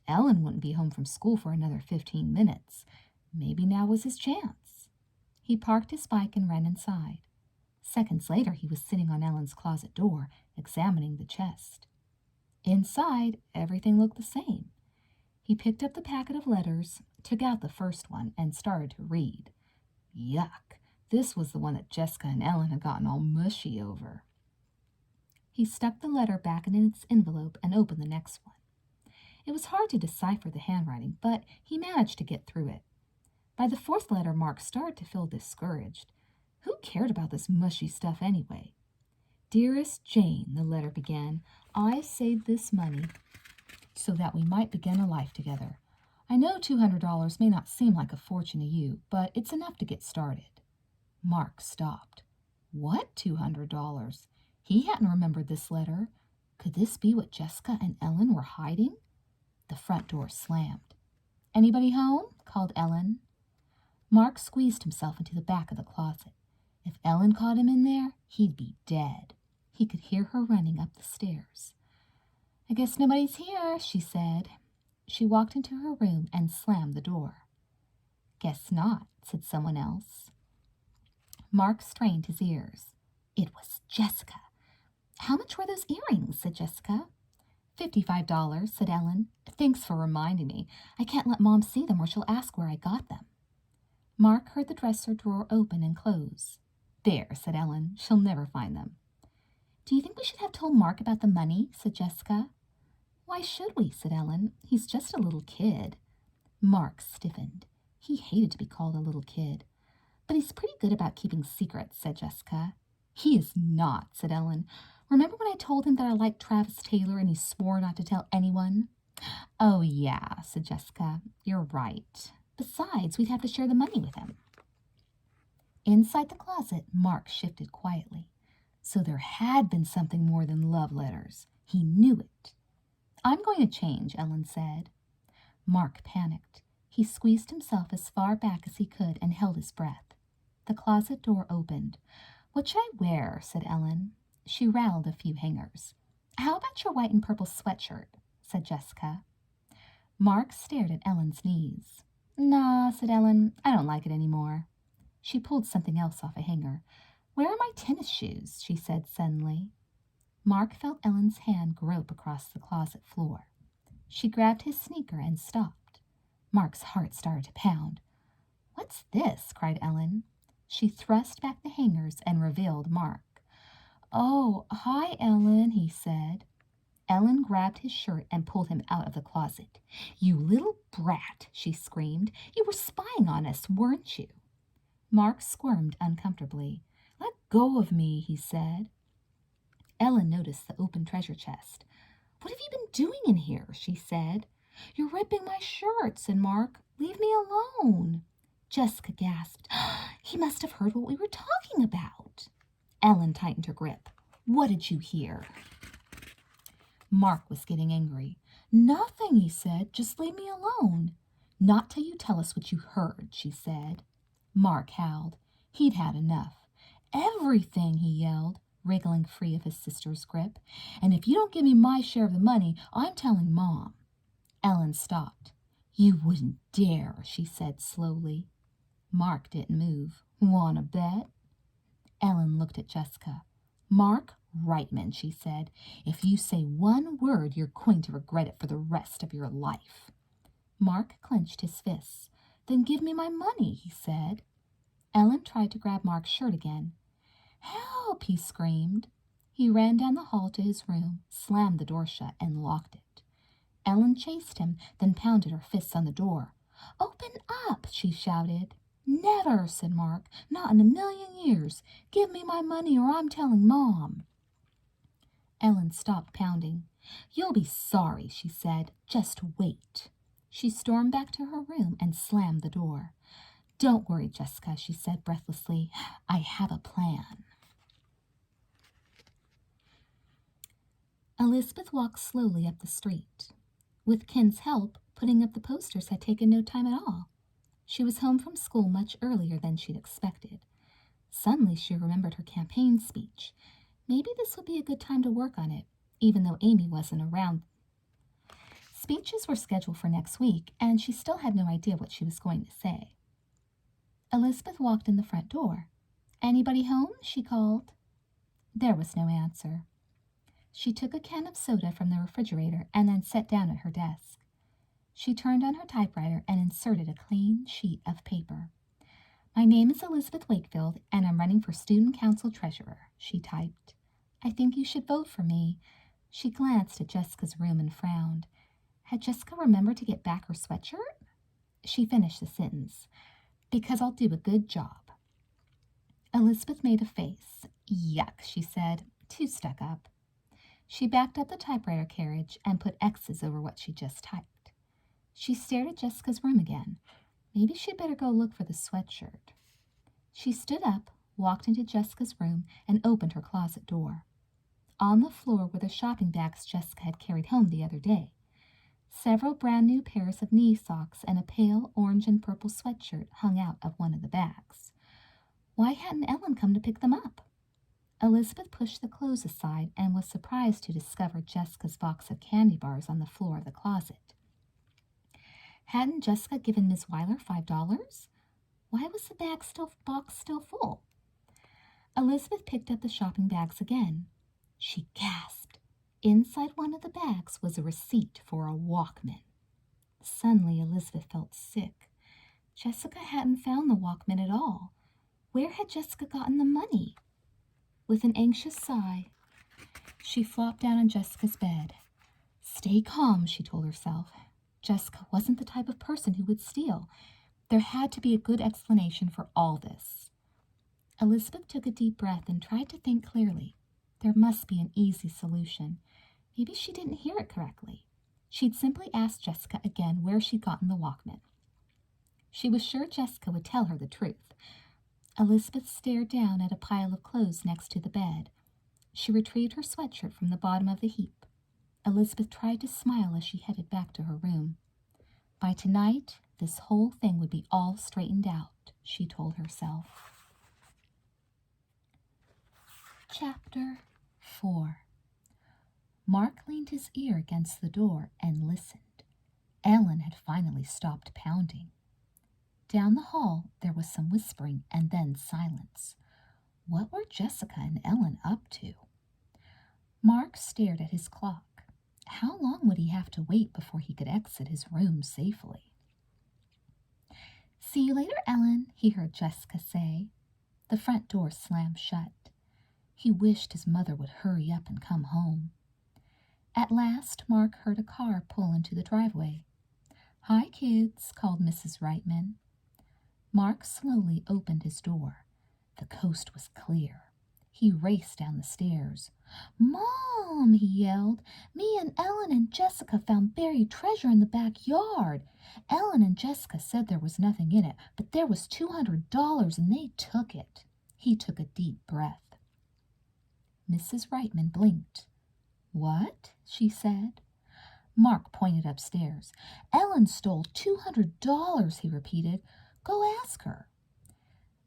Ellen wouldn't be home from school for another 15 minutes. Maybe now was his chance. He parked his bike and ran inside. Seconds later, he was sitting on Ellen's closet door, examining the chest. Inside, everything looked the same. He picked up the packet of letters, took out the first one, and started to read. Yuck! This was the one that Jessica and Ellen had gotten all mushy over. He stuck the letter back in its envelope and opened the next one. It was hard to decipher the handwriting, but he managed to get through it. By the fourth letter, Mark started to feel discouraged. Who cared about this mushy stuff anyway? Dearest Jane, the letter began, I saved this money so that we might begin a life together. I know $200 may not seem like a fortune to you, but it's enough to get started. Mark stopped. What $200? He hadn't remembered this letter. Could this be what Jessica and Ellen were hiding? The front door slammed. Anybody home? Called Ellen. Mark squeezed himself into the back of the closet. If Ellen caught him in there, he'd be dead. He could hear her running up the stairs. I guess nobody's here, she said. She walked into her room and slammed the door. Guess not, said someone else. Mark strained his ears. It was Jessica. How much were those earrings? Said Jessica. $55, said Ellen. Thanks for reminding me. I can't let Mom see them or she'll ask where I got them. Mark heard the dresser drawer open and close. There, said Ellen. She'll never find them. Do you think we should have told Mark about the money? Said Jessica. Why should we? Said Ellen. He's just a little kid. Mark stiffened. He hated to be called a little kid. But he's pretty good about keeping secrets, said Jessica. He is not, said Ellen. Remember when I told him that I liked Travis Taylor and he swore not to tell anyone? Oh, yeah, said Jessica. You're right. Besides, we'd have to share the money with him. Inside the closet, Mark shifted quietly. So there had been something more than love letters. He knew it. I'm going to change, Ellen said. Mark panicked. He squeezed himself as far back as he could and held his breath. The closet door opened. What should I wear? Said Ellen. She rattled a few hangers. How about your white and purple sweatshirt? Said Jessica. Mark stared at Ellen's knees. Nah, said Ellen. I don't like it anymore. She pulled something else off a hanger. Where are my tennis shoes? She said suddenly. Mark felt Ellen's hand grope across the closet floor. She grabbed his sneaker and stopped. Mark's heart started to pound. What's this? Cried Ellen. She thrust back the hangers and revealed Mark. Oh, hi, Ellen, he said. Ellen grabbed his shirt and pulled him out of the closet. You little brat, she screamed. You were spying on us, weren't you? Mark squirmed uncomfortably. Let go of me, he said. Ellen noticed the open treasure chest. What have you been doing in here? She said. You're ripping my shirt, said Mark. Leave me alone. Jessica gasped. He must have heard what we were talking about. Ellen tightened her grip. What did you hear? Mark was getting angry. Nothing, he said. Just leave me alone. Not till you tell us what you heard, she said. Mark howled. He'd had enough. Everything, he yelled, wriggling free of his sister's grip. And if you don't give me my share of the money, I'm telling Mom. Ellen stopped. You wouldn't dare, she said slowly. Mark didn't move. Want to bet? Ellen looked at Jessica. Mark Reitman, she said. If you say one word, you're going to regret it for the rest of your life. Mark clenched his fists. Then give me my money, he said. Ellen tried to grab Mark's shirt again. Help, he screamed. He ran down the hall to his room, slammed the door shut, and locked it. Ellen chased him, then pounded her fists on the door. Open up, she shouted. Never, said Mark. Not in a million years. Give me my money or I'm telling Mom. Ellen stopped pounding. You'll be sorry, she said. Just wait. She stormed back to her room and slammed the door. Don't worry, Jessica, she said breathlessly. I have a plan. Elizabeth walked slowly up the street. With Ken's help, putting up the posters had taken no time at all. She was home from school much earlier than she'd expected. Suddenly she remembered her campaign speech. Maybe this would be a good time to work on it, even though Amy wasn't around. Speeches were scheduled for next week, and she still had no idea what she was going to say. Elizabeth walked in the front door. "Anybody home?" she called. There was no answer. She took a can of soda from the refrigerator and then sat down at her desk. She turned on her typewriter and inserted a clean sheet of paper. "My name is Elizabeth Wakefield, and I'm running for Student Council Treasurer," she typed. "I think you should vote for me." She glanced at Jessica's room and frowned. Had Jessica remembered to get back her sweatshirt? She finished the sentence. "Because I'll do a good job." Elizabeth made a face. "Yuck," she said. "Too stuck up." She backed up the typewriter carriage and put X's over what she just typed. She stared at Jessica's room again. Maybe she'd better go look for the sweatshirt. She stood up, walked into Jessica's room, and opened her closet door. On the floor were the shopping bags Jessica had carried home the other day. Several brand new pairs of knee socks and a pale orange and purple sweatshirt hung out of one of the bags. Why hadn't Ellen come to pick them up? Elizabeth pushed the clothes aside and was surprised to discover Jessica's box of candy bars on the floor of the closet. Hadn't Jessica given Miss Weiler $5? Why was the box still full? Elizabeth picked up the shopping bags again. She gasped. Inside one of the bags was a receipt for a Walkman. Suddenly, Elizabeth felt sick. Jessica hadn't found the Walkman at all. Where had Jessica gotten the money? With an anxious sigh, she flopped down on Jessica's bed. Stay calm, she told herself. Jessica wasn't the type of person who would steal. There had to be a good explanation for all this. Elizabeth took a deep breath and tried to think clearly. There must be an easy solution. Maybe she didn't hear it correctly. She'd simply asked Jessica again where she'd gotten the Walkman. She was sure Jessica would tell her the truth. Elizabeth stared down at a pile of clothes next to the bed. She retrieved her sweatshirt from the bottom of the heap. Elizabeth tried to smile as she headed back to her room. By tonight, this whole thing would be all straightened out, she told herself. Chapter 4. Mark leaned his ear against the door and listened. Ellen had finally stopped pounding. Down the hall, there was some whispering and then silence. What were Jessica and Ellen up to? Mark stared at his clock. How long would he have to wait before he could exit his room safely? "See you later, Ellen," he heard Jessica say. The front door slammed shut. He wished his mother would hurry up and come home. At last, Mark heard a car pull into the driveway. "Hi, kids," called Mrs. Reitman. Mark slowly opened his door. The coast was clear. He raced down the stairs. "Mom," he yelled, "me and Ellen and Jessica found buried treasure in the backyard. Ellen and Jessica said there was nothing in it, but there was $200 and they took it." He took a deep breath. Mrs. Reitman blinked. "What?" she said. Mark pointed upstairs. "Ellen stole $200, he repeated. "Go ask her."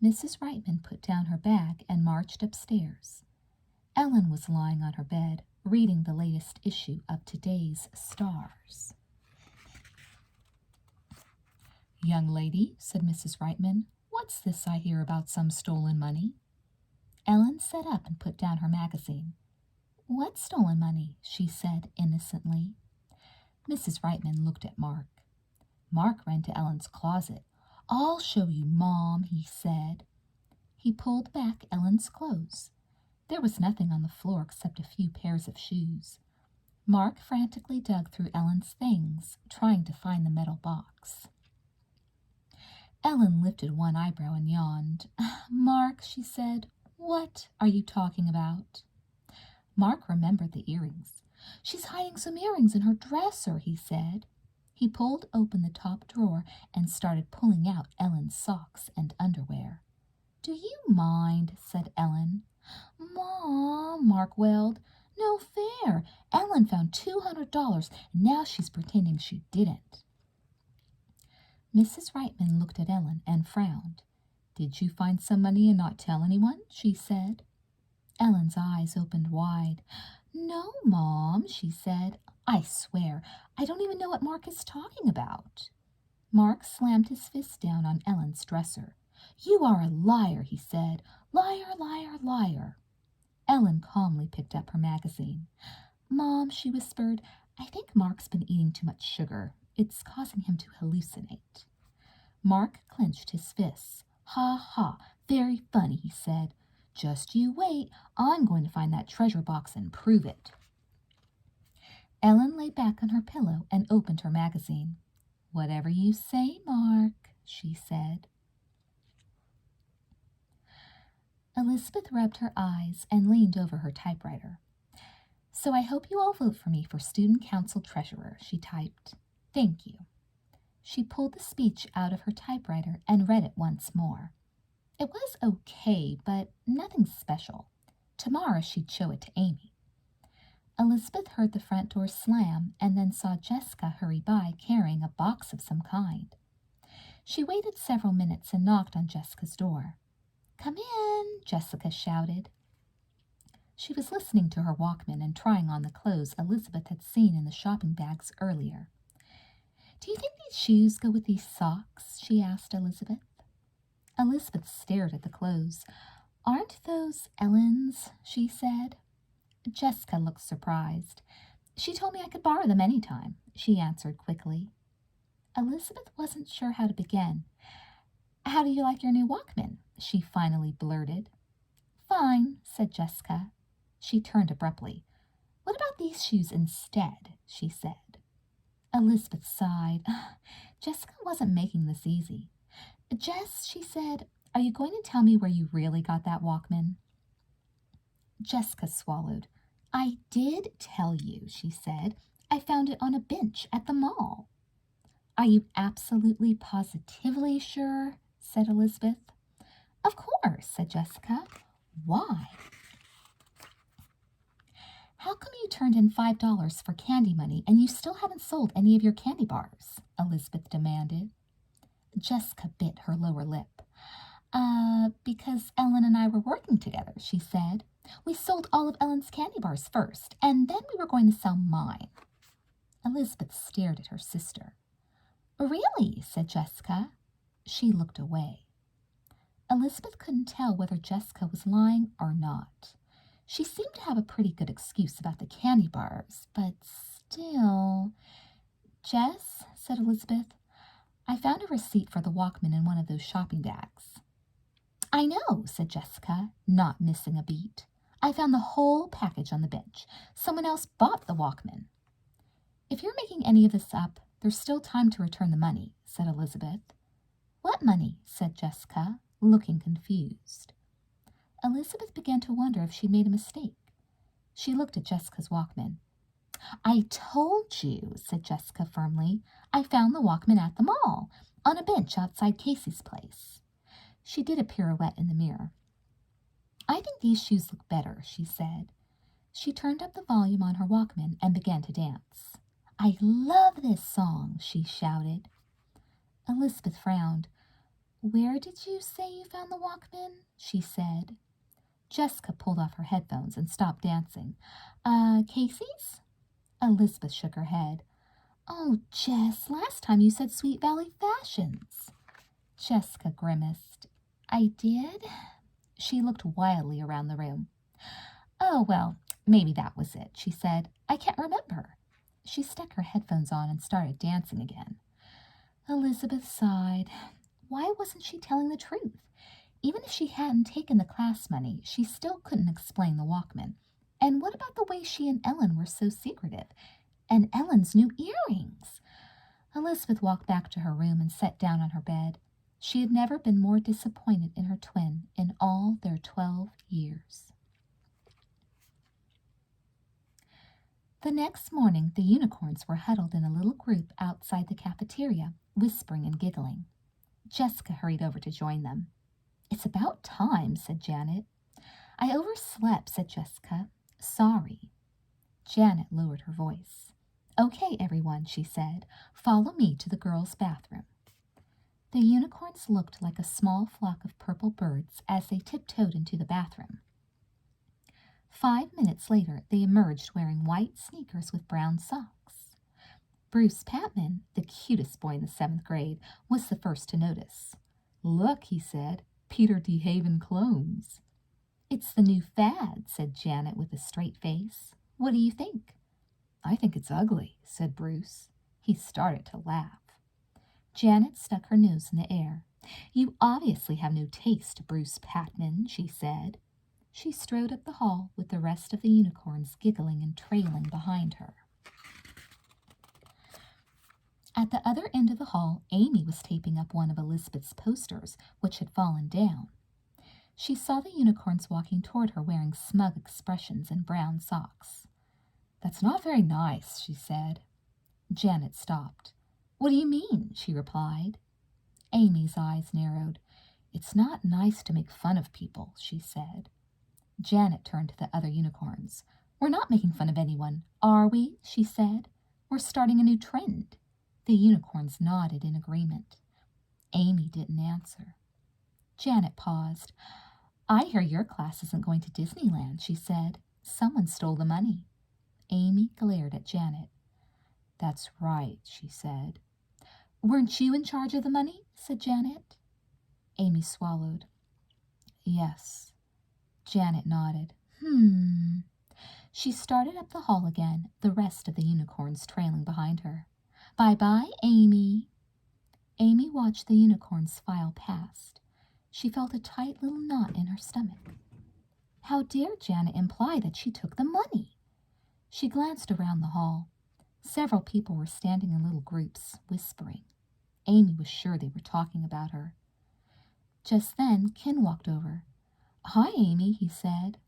Mrs. Reitman put down her bag and marched upstairs. Ellen was lying on her bed, reading the latest issue of today's Stars. "Young lady," said Mrs. Reitman, "what's this I hear about some stolen money?" Ellen sat up and put down her magazine. "What stolen money?" she said innocently. Mrs. Reitman looked at Mark. Mark ran to Ellen's closet. "I'll show you, Mom," he said. He pulled back Ellen's clothes. There was nothing on the floor except a few pairs of shoes. Mark frantically dug through Ellen's things, trying to find the metal box. Ellen lifted one eyebrow and yawned. "Mark," she said, "what are you talking about?" Mark remembered the earrings. "She's hiding some earrings in her dresser," he said. He pulled open the top drawer and started pulling out Ellen's socks and underwear. "Do you mind?" said Ellen. "Mom," Mark wailed. "No fair. Ellen found $200 and now she's pretending she didn't." Mrs. Reitman looked at Ellen and frowned. "Did you find some money and not tell anyone?" she said. Ellen's eyes opened wide. "No, Mom," she said. "I swear, I don't even know what Mark is talking about." Mark slammed his fist down on Ellen's dresser. "You are a liar," he said. "Liar, liar, liar." Ellen calmly picked up her magazine. "Mom," she whispered, "I think Mark's been eating too much sugar. It's causing him to hallucinate." Mark clenched his fists. "Ha ha, very funny," he said. "Just you wait. I'm going to find that treasure box and prove it." Ellen lay back on her pillow and opened her magazine. "Whatever you say, Mark," she said. Elizabeth rubbed her eyes and leaned over her typewriter. "So I hope you all vote for me for Student Council Treasurer," she typed. "Thank you." She pulled the speech out of her typewriter and read it once more. It was okay, but nothing special. Tomorrow she'd show it to Amy. Elizabeth heard the front door slam and then saw Jessica hurry by carrying a box of some kind. She waited several minutes and knocked on Jessica's door. "Come in," Jessica shouted. She was listening to her Walkman and trying on the clothes Elizabeth had seen in the shopping bags earlier. "Do you think these shoes go with these socks?" she asked Elizabeth. Elizabeth stared at the clothes. "Aren't those Ellen's?" she said. Jessica looked surprised. "She told me I could borrow them any time," she answered quickly. Elizabeth wasn't sure how to begin. "How do you like your new Walkman?" she finally blurted. "Fine," said Jessica. She turned abruptly. "What about these shoes instead?" she said. Elizabeth sighed. Jessica wasn't making this easy. "Jess," she said, "are you going to tell me where you really got that Walkman?" Jessica swallowed. "I did tell you," she said. "I found it on a bench at the mall." "Are you absolutely positively sure?" said Elizabeth. "Of course," said Jessica. "Why?" "How come you turned in $5 for candy money and you still haven't sold any of your candy bars?" Elizabeth demanded. Jessica bit her lower lip. Because Ellen and I were working together," she said. "We sold all of Ellen's candy bars first, and then we were going to sell mine." Elizabeth stared at her sister. "Really?" said Jessica. She looked away. Elizabeth couldn't tell whether Jessica was lying or not. She seemed to have a pretty good excuse about the candy bars, but still... "Jess," said Elizabeth, "I found a receipt for the Walkman in one of those shopping bags." "I know," said Jessica, not missing a beat. "I found the whole package on the bench. Someone else bought the Walkman." "If you're making any of this up, there's still time to return the money," said Elizabeth. "What money?" said Jessica, looking confused. Elizabeth began to wonder if she'd made a mistake. She looked at Jessica's Walkman. "I told you," said Jessica firmly. "I found the Walkman at the mall, on a bench outside Casey's place." She did a pirouette in the mirror. "I think these shoes look better," she said. She turned up the volume on her Walkman and began to dance. "I love this song," she shouted. Elizabeth frowned. "Where did you say you found the Walkman?" she said. Jessica pulled off her headphones and stopped dancing. Casey's?" Elizabeth shook her head. "Oh, Jess, last time you said Sweet Valley Fashions." Jessica grimaced. "I did?" She looked wildly around the room. "Oh, well, maybe that was it," she said. "I can't remember." She stuck her headphones on and started dancing again. Elizabeth sighed. Why wasn't she telling the truth? Even if she hadn't taken the class money, she still couldn't explain the Walkman. And what about the way she and Ellen were so secretive? And Ellen's new earrings! Elizabeth walked back to her room and sat down on her bed. She had never been more disappointed in her twin in all their 12 years. The next morning, the unicorns were huddled in a little group outside the cafeteria, whispering and giggling. Jessica hurried over to join them. "It's about time," said Janet. "I overslept," said Jessica. "Sorry." Janet lowered her voice. "Okay, everyone," she said. "Follow me to the girls' bathroom." The unicorns looked like a small flock of purple birds as they tiptoed into the bathroom. 5 minutes later, they emerged wearing white sneakers with brown socks. Bruce Patman, the cutest boy in the 7th grade, was the first to notice. Look, he said, Peter DeHaven clones. It's the new fad, said Janet with a straight face. What do you think? I think it's ugly, said Bruce. He started to laugh. Janet stuck her nose in the air. You obviously have no taste, Bruce Patman, she said. She strode up the hall with the rest of the unicorns giggling and trailing behind her. At the other end of the hall, Amy was taping up one of Elizabeth's posters, which had fallen down. She saw the unicorns walking toward her wearing smug expressions and brown socks. That's not very nice, she said. Janet stopped. What do you mean? She replied. Amy's eyes narrowed. It's not nice to make fun of people, she said. Janet turned to the other unicorns. We're not making fun of anyone, are we? She said. We're starting a new trend. The unicorns nodded in agreement. Amy didn't answer. Janet paused. I hear your class isn't going to Disneyland, she said. Someone stole the money. Amy glared at Janet. That's right, she said. Weren't you in charge of the money? Said Janet. Amy swallowed. Yes. Janet nodded. She started up the hall again, the rest of the unicorns trailing behind her. Bye-bye, Amy. Amy watched the unicorns file past. She felt a tight little knot in her stomach. How dare Janet imply that she took the money? She glanced around the hall. Several people were standing in little groups, whispering. Amy was sure they were talking about her. Just then, Ken walked over. Hi, Amy, he said.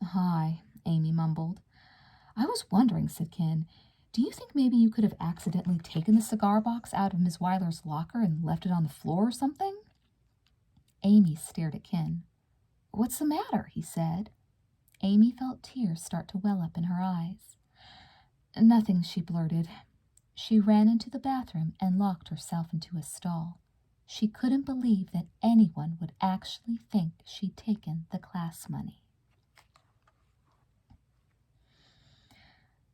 Hi, Amy mumbled. I was wondering, said Ken, do you think maybe you could have accidentally taken the cigar box out of Miss Weiler's locker and left it on the floor or something? Amy stared at Ken. What's the matter? He said. Amy felt tears start to well up in her eyes. Nothing, she blurted. She ran into the bathroom and locked herself into a stall. She couldn't believe that anyone would actually think she'd taken the class money.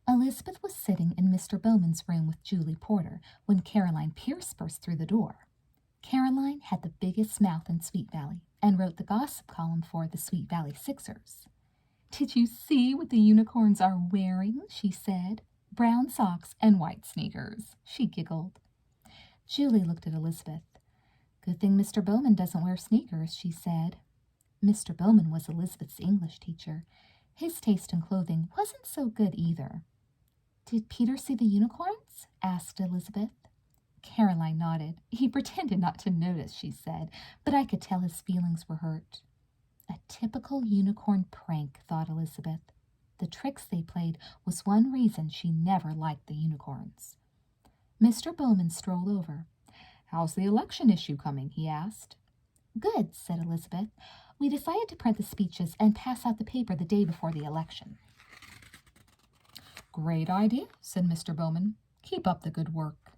Elizabeth was sitting in Mr. Bowman's room with Julie Porter when Caroline Pierce burst through the door. Caroline had the biggest mouth in Sweet Valley and wrote the gossip column for the Sweet Valley Sixers. Did you see what the unicorns are wearing? She said. Brown socks and white sneakers. She giggled. Julie looked at Elizabeth. Good thing Mr. Bowman doesn't wear sneakers, she said. Mr. Bowman was Elizabeth's English teacher. His taste in clothing wasn't so good either. Did Peter see the unicorns? Asked Elizabeth. Caroline nodded. He pretended not to notice, she said, but I could tell his feelings were hurt. A typical unicorn prank, thought Elizabeth. The tricks they played was one reason she never liked the unicorns. Mr. Bowman strolled over. How's the election issue coming? He asked. Good, said Elizabeth. We decided to print the speeches and pass out the paper the day before the election. Great idea, said Mr. Bowman. Keep up the good work.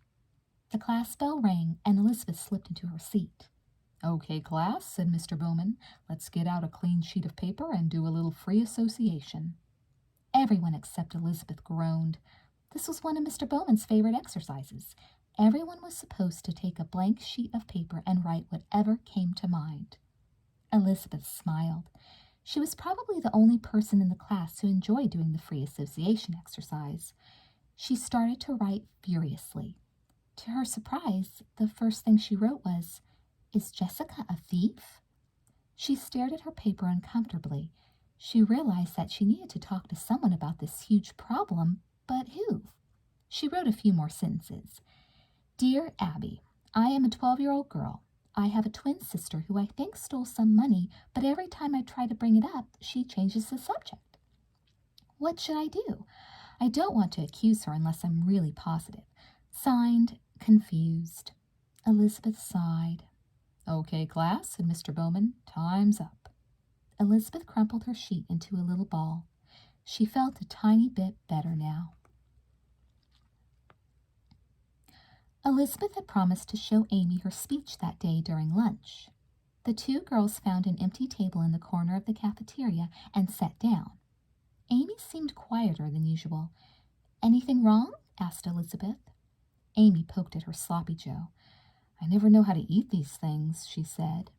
The class bell rang, and Elizabeth slipped into her seat. Okay, class, said Mr. Bowman. Let's get out a clean sheet of paper and do a little free association. Everyone except Elizabeth groaned. This was one of Mr. Bowman's favorite exercises. Everyone was supposed to take a blank sheet of paper and write whatever came to mind. Elizabeth smiled. She was probably the only person in the class who enjoyed doing the free association exercise. She started to write furiously. To her surprise, the first thing she wrote was, Is Jessica a thief? She stared at her paper uncomfortably. She realized that she needed to talk to someone about this huge problem, but who? She wrote a few more sentences. Dear Abby, I am a 12-year-old girl. I have a twin sister who I think stole some money, but every time I try to bring it up, she changes the subject. What should I do? I don't want to accuse her unless I'm really positive. Signed, Confused. Elizabeth sighed. Okay, class, said Mr. Bowman. Time's up. Elizabeth crumpled her sheet into a little ball. She felt a tiny bit better now. Elizabeth had promised to show Amy her speech that day during lunch. The two girls found an empty table in the corner of the cafeteria and sat down. Amy seemed quieter than usual. Anything wrong? Asked Elizabeth. Amy poked at her sloppy joe. I never know how to eat these things, she said.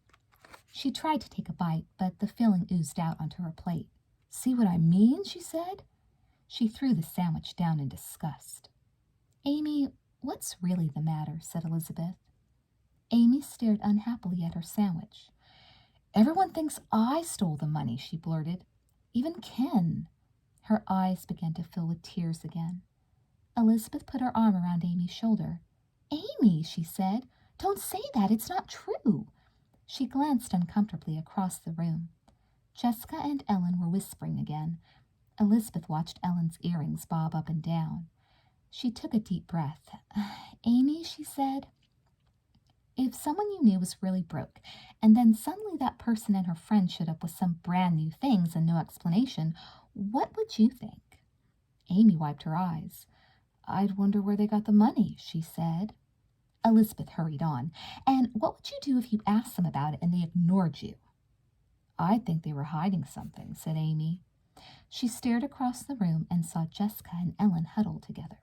She tried to take a bite, but the filling oozed out onto her plate. See what I mean? She said. She threw the sandwich down in disgust. Amy, what's really the matter? Said Elizabeth. Amy stared unhappily at her sandwich. Everyone thinks I stole the money, she blurted. Even Ken. Her eyes began to fill with tears again. Elizabeth put her arm around Amy's shoulder. Amy, she said, don't say that. It's not true. She glanced uncomfortably across the room. Jessica and Ellen were whispering again. Elizabeth watched Ellen's earrings bob up and down. She took a deep breath. Amy, she said, if someone you knew was really broke, and then suddenly that person and her friend showed up with some brand new things and no explanation, what would you think? Amy wiped her eyes. I'd wonder where they got the money, she said. Elizabeth hurried on. And what would you do if you asked them about it and they ignored you? I'd think they were hiding something, said Amy. She stared across the room and saw Jessica and Ellen huddled together.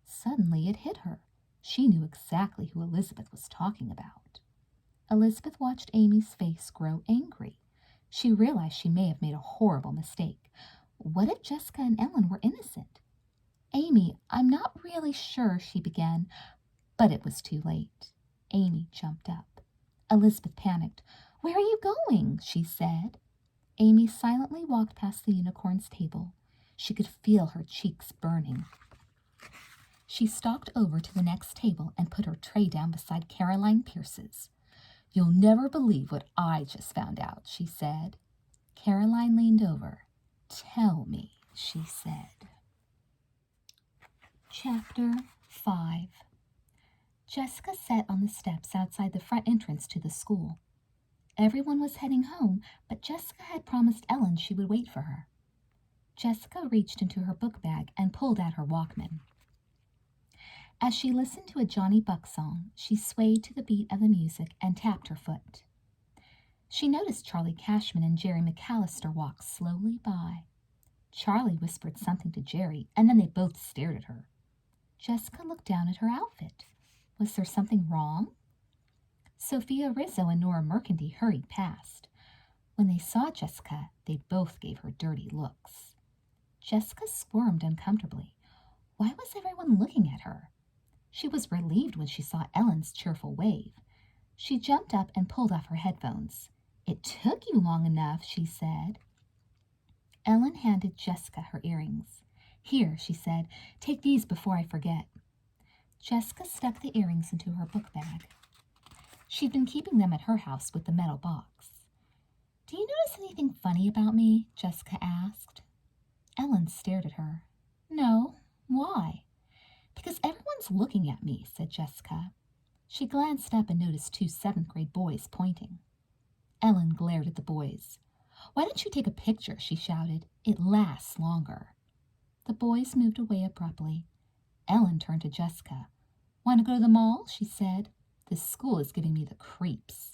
Suddenly it hit her. She knew exactly who Elizabeth was talking about. Elizabeth watched Amy's face grow angry. She realized she may have made a horrible mistake. What if Jessica and Ellen were innocent? Amy, I'm not really sure, she began, but it was too late. Amy jumped up. Elizabeth panicked. Where are you going? She said. Amy silently walked past the unicorn's table. She could feel her cheeks burning. She stalked over to the next table and put her tray down beside Caroline Pierce's. You'll never believe what I just found out, she said. Caroline leaned over. Tell me, she said. Chapter 5. Jessica sat on the steps outside the front entrance to the school. Everyone was heading home, but Jessica had promised Ellen she would wait for her. Jessica reached into her book bag and pulled out her Walkman. As she listened to a Johnny Buck song, she swayed to the beat of the music and tapped her foot. She noticed Charlie Cashman and Jerry McAllister walk slowly by. Charlie whispered something to Jerry, and then they both stared at her. Jessica looked down at her outfit. Was there something wrong? Sophia Rizzo and Nora Mercandy hurried past. When they saw Jessica, they both gave her dirty looks. Jessica squirmed uncomfortably. Why was everyone looking at her? She was relieved when she saw Ellen's cheerful wave. She jumped up and pulled off her headphones. It took you long enough, she said. Ellen handed Jessica her earrings. Here, she said, take these before I forget. Jessica stuck the earrings into her book bag. She'd been keeping them at her house with the metal box. Do you notice anything funny about me? Jessica asked. Ellen stared at her. No, why? Because everyone's looking at me, said Jessica. She glanced up and noticed 2 7th-grade boys pointing. Ellen glared at the boys. Why don't you take a picture? She shouted. It lasts longer. The boys moved away abruptly. Ellen turned to Jessica. Want to go to the mall? She said. This school is giving me the creeps.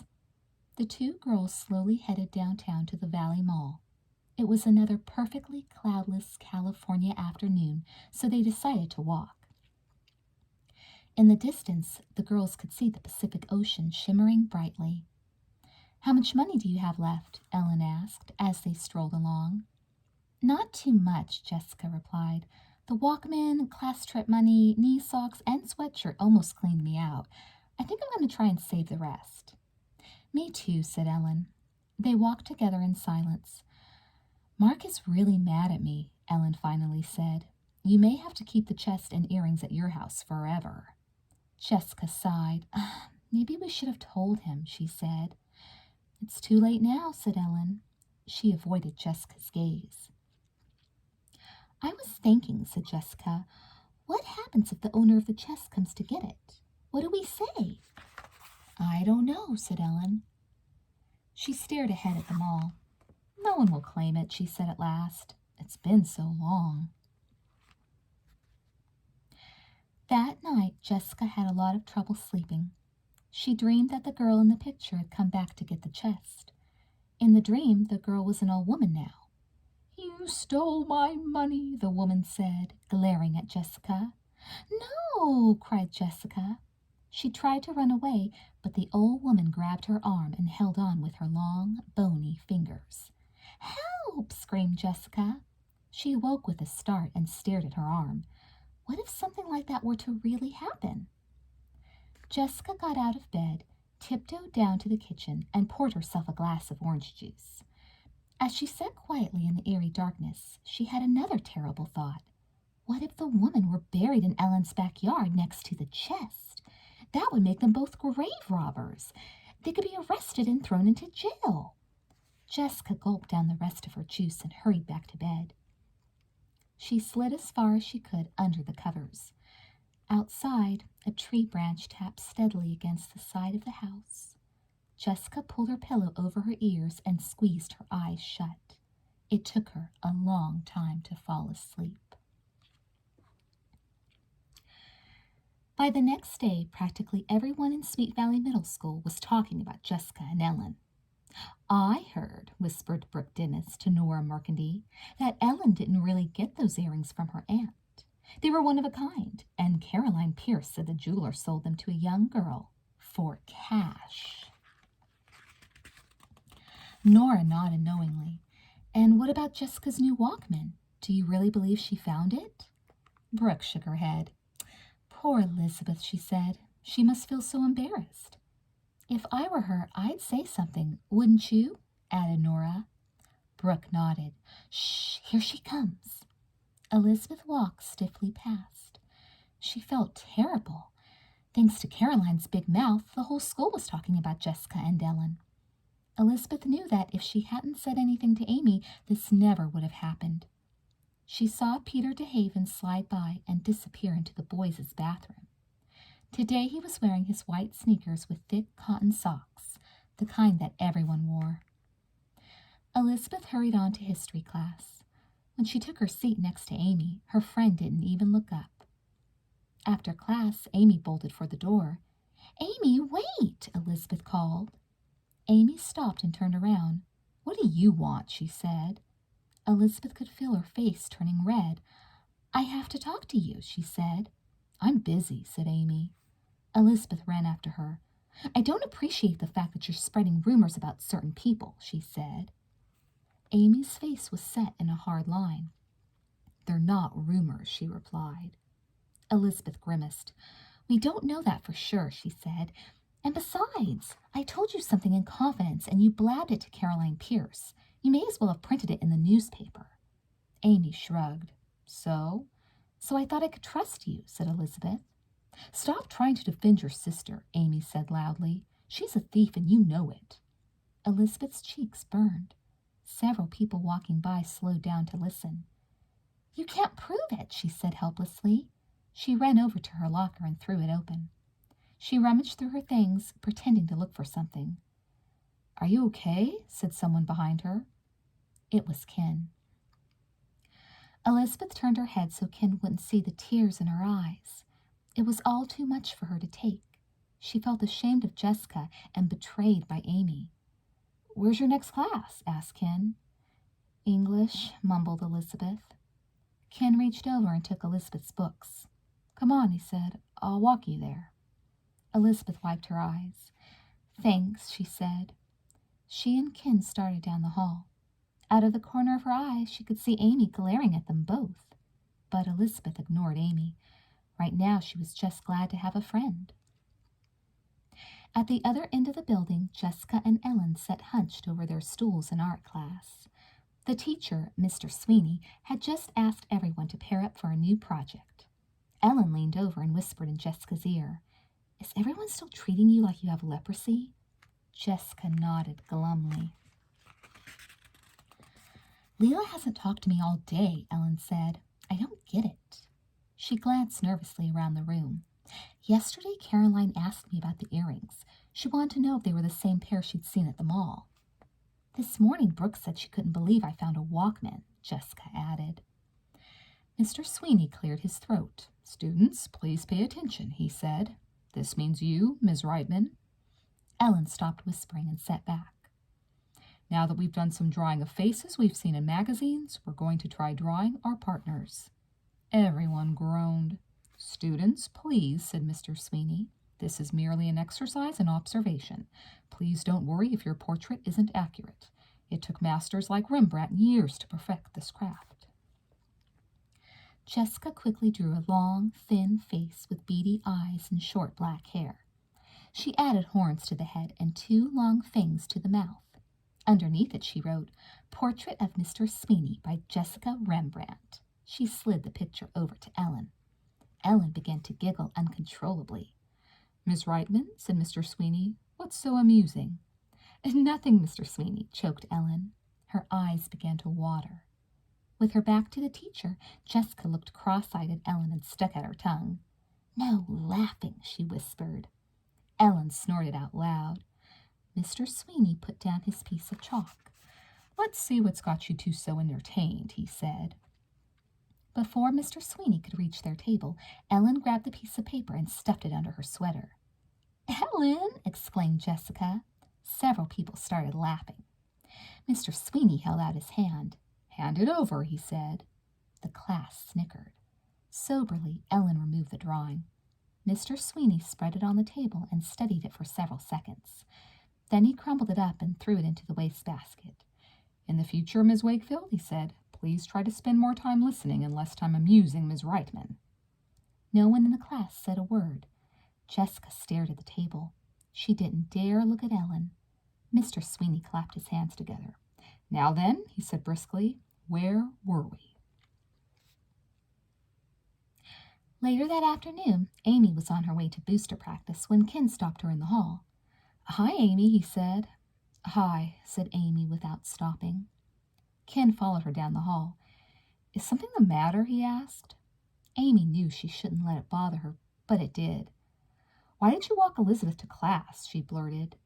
The 2 girls slowly headed downtown to the Valley Mall. It was another perfectly cloudless California afternoon, so they decided to walk. In the distance, the girls could see the Pacific Ocean shimmering brightly. How much money do you have left? Ellen asked as they strolled along. Not too much, Jessica replied. The Walkman, class trip money, knee socks, and sweatshirt almost cleaned me out. I think I'm going to try and save the rest. Me too, said Ellen. They walked together in silence. Mark is really mad at me, Ellen finally said. You may have to keep the chest and earrings at your house forever. Jessica sighed. Maybe we should have told him, she said. It's too late now, said Ellen. She avoided Jessica's gaze. I was thinking, said Jessica, what happens if the owner of the chest comes to get it? What do we say? I don't know, said Ellen. She stared ahead at the mall. No one will claim it, she said at last. It's been so long. That night, Jessica had a lot of trouble sleeping. She dreamed that the girl in the picture had come back to get the chest. In the dream, the girl was an old woman now. You stole my money, the woman said, glaring at Jessica. No, cried Jessica. She tried to run away, but the old woman grabbed her arm and held on with her long, bony fingers. "Help!" screamed Jessica. She awoke with a start and stared at her arm. What if something like that were to really happen? Jessica got out of bed, tiptoed down to the kitchen, and poured herself a glass of orange juice. As she sat quietly in the airy darkness, she had another terrible thought. What if the woman were buried in Ellen's backyard next to the chest? That would make them both grave robbers. They could be arrested and thrown into jail. Jessica gulped down the rest of her juice and hurried back to bed. She slid as far as she could under the covers. Outside, a tree branch tapped steadily against the side of the house. Jessica pulled her pillow over her ears and squeezed her eyes shut. It took her a long time to fall asleep. By the next day, practically everyone in Sweet Valley Middle School was talking about Jessica and Ellen. "I heard," whispered Brooke Dennis to Nora Mercandy, "that Ellen didn't really get those earrings from her aunt. They were one of a kind, and Caroline Pierce said the jeweler sold them to a young girl for cash." Nora nodded knowingly. "And what about Jessica's new Walkman? Do you really believe she found it?" Brooke shook her head. "Poor Elizabeth," she said. "She must feel so embarrassed." "If I were her, I'd say something, wouldn't you?" added Nora. Brooke nodded. "Shh, here she comes." Elizabeth walked stiffly past. She felt terrible. Thanks to Caroline's big mouth, the whole school was talking about Jessica and Ellen. Elizabeth knew that if she hadn't said anything to Amy, this never would have happened. She saw Peter DeHaven slide by and disappear into the boys' bathroom. Today he was wearing his white sneakers with thick cotton socks, the kind that everyone wore. Elizabeth hurried on to history class. When she took her seat next to Amy, her friend didn't even look up. After class, Amy bolted for the door. "Amy, wait!" Elizabeth called. Amy stopped and turned around. "What do you want?" she said. Elizabeth could feel her face turning red. "I have to talk to you," she said. "I'm busy," said Amy. Elizabeth ran after her. "I don't appreciate the fact that you're spreading rumors about certain people," she said. Amy's face was set in a hard line. "They're not rumors," she replied. Elizabeth grimaced. "We don't know that for sure," she said. "And besides, I told you something in confidence and you blabbed it to Caroline Pierce. You may as well have printed it in the newspaper." Amy shrugged. So I thought I could trust you," said Elizabeth. "Stop trying to defend your sister," Amy said loudly. "She's a thief and you know it." Elizabeth's cheeks burned. Several people walking by slowed down to listen. "You can't prove it," she said helplessly. She ran over to her locker and threw it open. She rummaged through her things, pretending to look for something. "Are you okay?" said someone behind her. It was Ken. Elizabeth turned her head so Ken wouldn't see the tears in her eyes. It was all too much for her to take. She felt ashamed of Jessica and betrayed by Amy. "Where's your next class?" asked Ken. "English," mumbled Elizabeth. Ken reached over and took Elizabeth's books. "Come on," he said. "I'll walk you there." Elizabeth wiped her eyes. "Thanks," she said. She and Ken started down the hall. Out of the corner of her eye, she could see Amy glaring at them both. But Elizabeth ignored Amy. Right now, she was just glad to have a friend. At the other end of the building, Jessica and Ellen sat hunched over their stools in art class. The teacher, Mr. Sweeney, had just asked everyone to pair up for a new project. Ellen leaned over and whispered in Jessica's ear, "Is everyone still treating you like you have leprosy?" Jessica nodded glumly. "Leela hasn't talked to me all day," Ellen said. "I don't get it." She glanced nervously around the room. "Yesterday, Caroline asked me about the earrings. She wanted to know if they were the same pair she'd seen at the mall. This morning, Brooke said she couldn't believe I found a Walkman," Jessica added. Mr. Sweeney cleared his throat. "Students, please pay attention," he said. "This means you, Ms. Reitman." Ellen stopped whispering and sat back. "Now that we've done some drawing of faces we've seen in magazines, we're going to try drawing our partners." Everyone groaned. "Students, please," said Mr. Sweeney. This is merely an exercise in observation. Please don't worry if your portrait isn't accurate. It took masters like Rembrandt years to perfect this craft." Jessica quickly drew a long, thin face with beady eyes and short black hair. She added horns to the head and 2 long fangs to the mouth. Underneath it she wrote, "Portrait of Mr. Sweeney by Jessica Rembrandt." She slid the picture over to Ellen. Ellen began to giggle uncontrollably. "Miss Reitman," said Mr. Sweeney, "what's so amusing?" "Nothing, Mr. Sweeney," choked Ellen. Her eyes began to water. With her back to the teacher, Jessica looked cross-eyed at Ellen and stuck out her tongue. "No laughing," she whispered. Ellen snorted out loud. Mr. Sweeney put down his piece of chalk. "Let's see what's got you two so entertained," he said. Before Mr. Sweeney could reach their table, Ellen grabbed the piece of paper and stuffed it under her sweater. "Ellen!" exclaimed Jessica. Several people started laughing. Mr. Sweeney held out his hand. "Hand it over," he said. The class snickered. Soberly, Ellen removed the drawing. Mr. Sweeney spread it on the table and studied it for several seconds. Then he crumpled it up and threw it into the wastebasket. "In the future, Miss Wakefield," he said, "please try to spend more time listening and less time amusing Miss Reitman." No one in the class said a word. Jessica stared at the table. She didn't dare look at Ellen. Mr. Sweeney clapped his hands together. "Now then," he said briskly, "where were we?" Later that afternoon, Amy was on her way to booster practice when Ken stopped her in the hall. "Hi, Amy," he said. "Hi," said Amy without stopping. Ken followed her down the hall. "Is something the matter?" he asked. Amy knew she shouldn't let it bother her, but it did. "Why did you walk Elizabeth to class?" she blurted.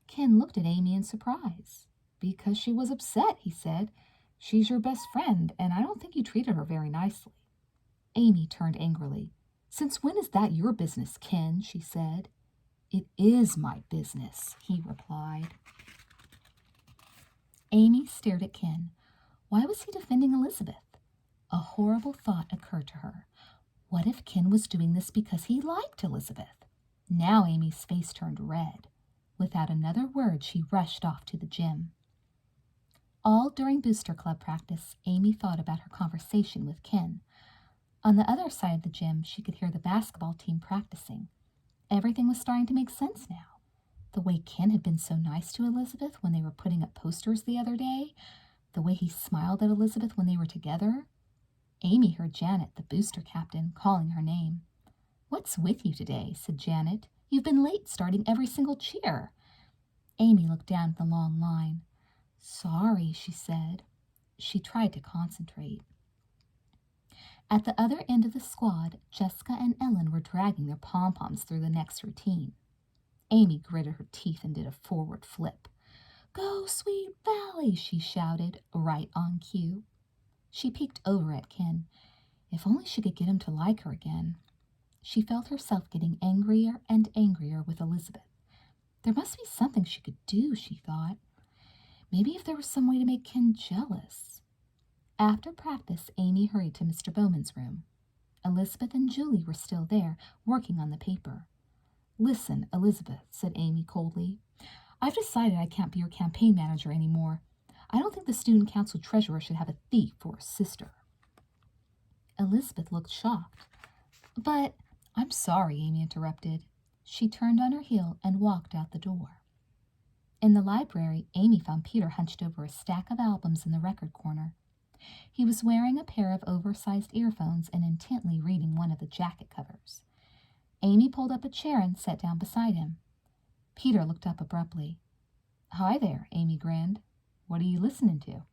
Ken looked at Amy in surprise. "Because she was upset," he said. "She's your best friend, and I don't think you treated her very nicely." Amy turned angrily. "Since when is that your business, Ken?" she said. "It is my business," he replied. Amy stared at Ken. Why was he defending Elizabeth? A horrible thought occurred to her. What if Ken was doing this because he liked Elizabeth? Now Amy's face turned red. Without another word, she rushed off to the gym. All during Booster Club practice, Amy thought about her conversation with Ken. On the other side of the gym, she could hear the basketball team practicing. Everything was starting to make sense now. The way Ken had been so nice to Elizabeth when they were putting up posters the other day, the way he smiled at Elizabeth when they were together. Amy heard Janet, the booster captain, calling her name. "What's with you today?" said Janet. "You've been late starting every single cheer." Amy looked down at the long line. "Sorry," she said. She tried to concentrate. At the other end of the squad, Jessica and Ellen were dragging their pom-poms through the next routine. Amy gritted her teeth and did a forward flip. "Go, Sweet Valley," she shouted, right on cue. She peeked over at Ken. If only she could get him to like her again. She felt herself getting angrier and angrier with Elizabeth. There must be something she could do, she thought. Maybe if there was some way to make Ken jealous. After practice, Amy hurried to Mr. Bowman's room. Elizabeth and Julie were still there, working on the paper. "Listen, Elizabeth," said Amy coldly. "I've decided I can't be your campaign manager anymore. I don't think the student council treasurer should have a thief for a sister." Elizabeth looked shocked. "But—" "I'm sorry," Amy interrupted. She turned on her heel and walked out the door. In the library, Amy found Peter hunched over a stack of albums in the record corner. He was wearing a pair of oversized earphones and intently reading one of the jacket covers. Amy pulled up a chair and sat down beside him. Peter looked up abruptly. "Hi there," Amy grinned. "What are you listening to?"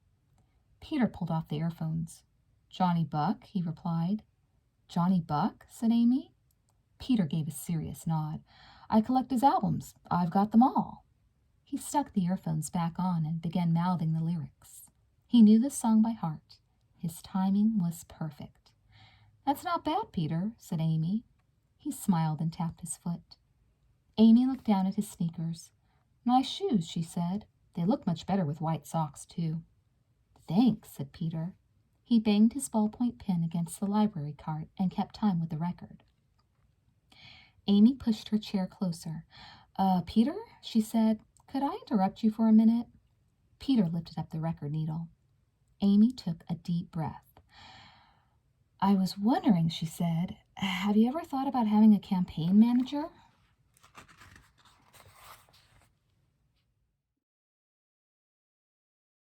Peter pulled off the earphones. "Johnny Buck," he replied. "Johnny Buck?" said Amy. Peter gave a serious nod. "I collect his albums. I've got them all." He stuck the earphones back on and began mouthing the lyrics. He knew the song by heart. His timing was perfect. "That's not bad, Peter," said Amy. He smiled and tapped his foot. Amy looked down at his sneakers. "Nice shoes," she said. "They look much better with white socks, too." "Thanks," said Peter. He banged his ballpoint pen against the library cart and kept time with the record. Amy pushed her chair closer. Peter, she said, could I interrupt you for a minute? Peter lifted up the record needle. Amy took a deep breath. I was wondering, she said, have you ever thought about having a campaign manager?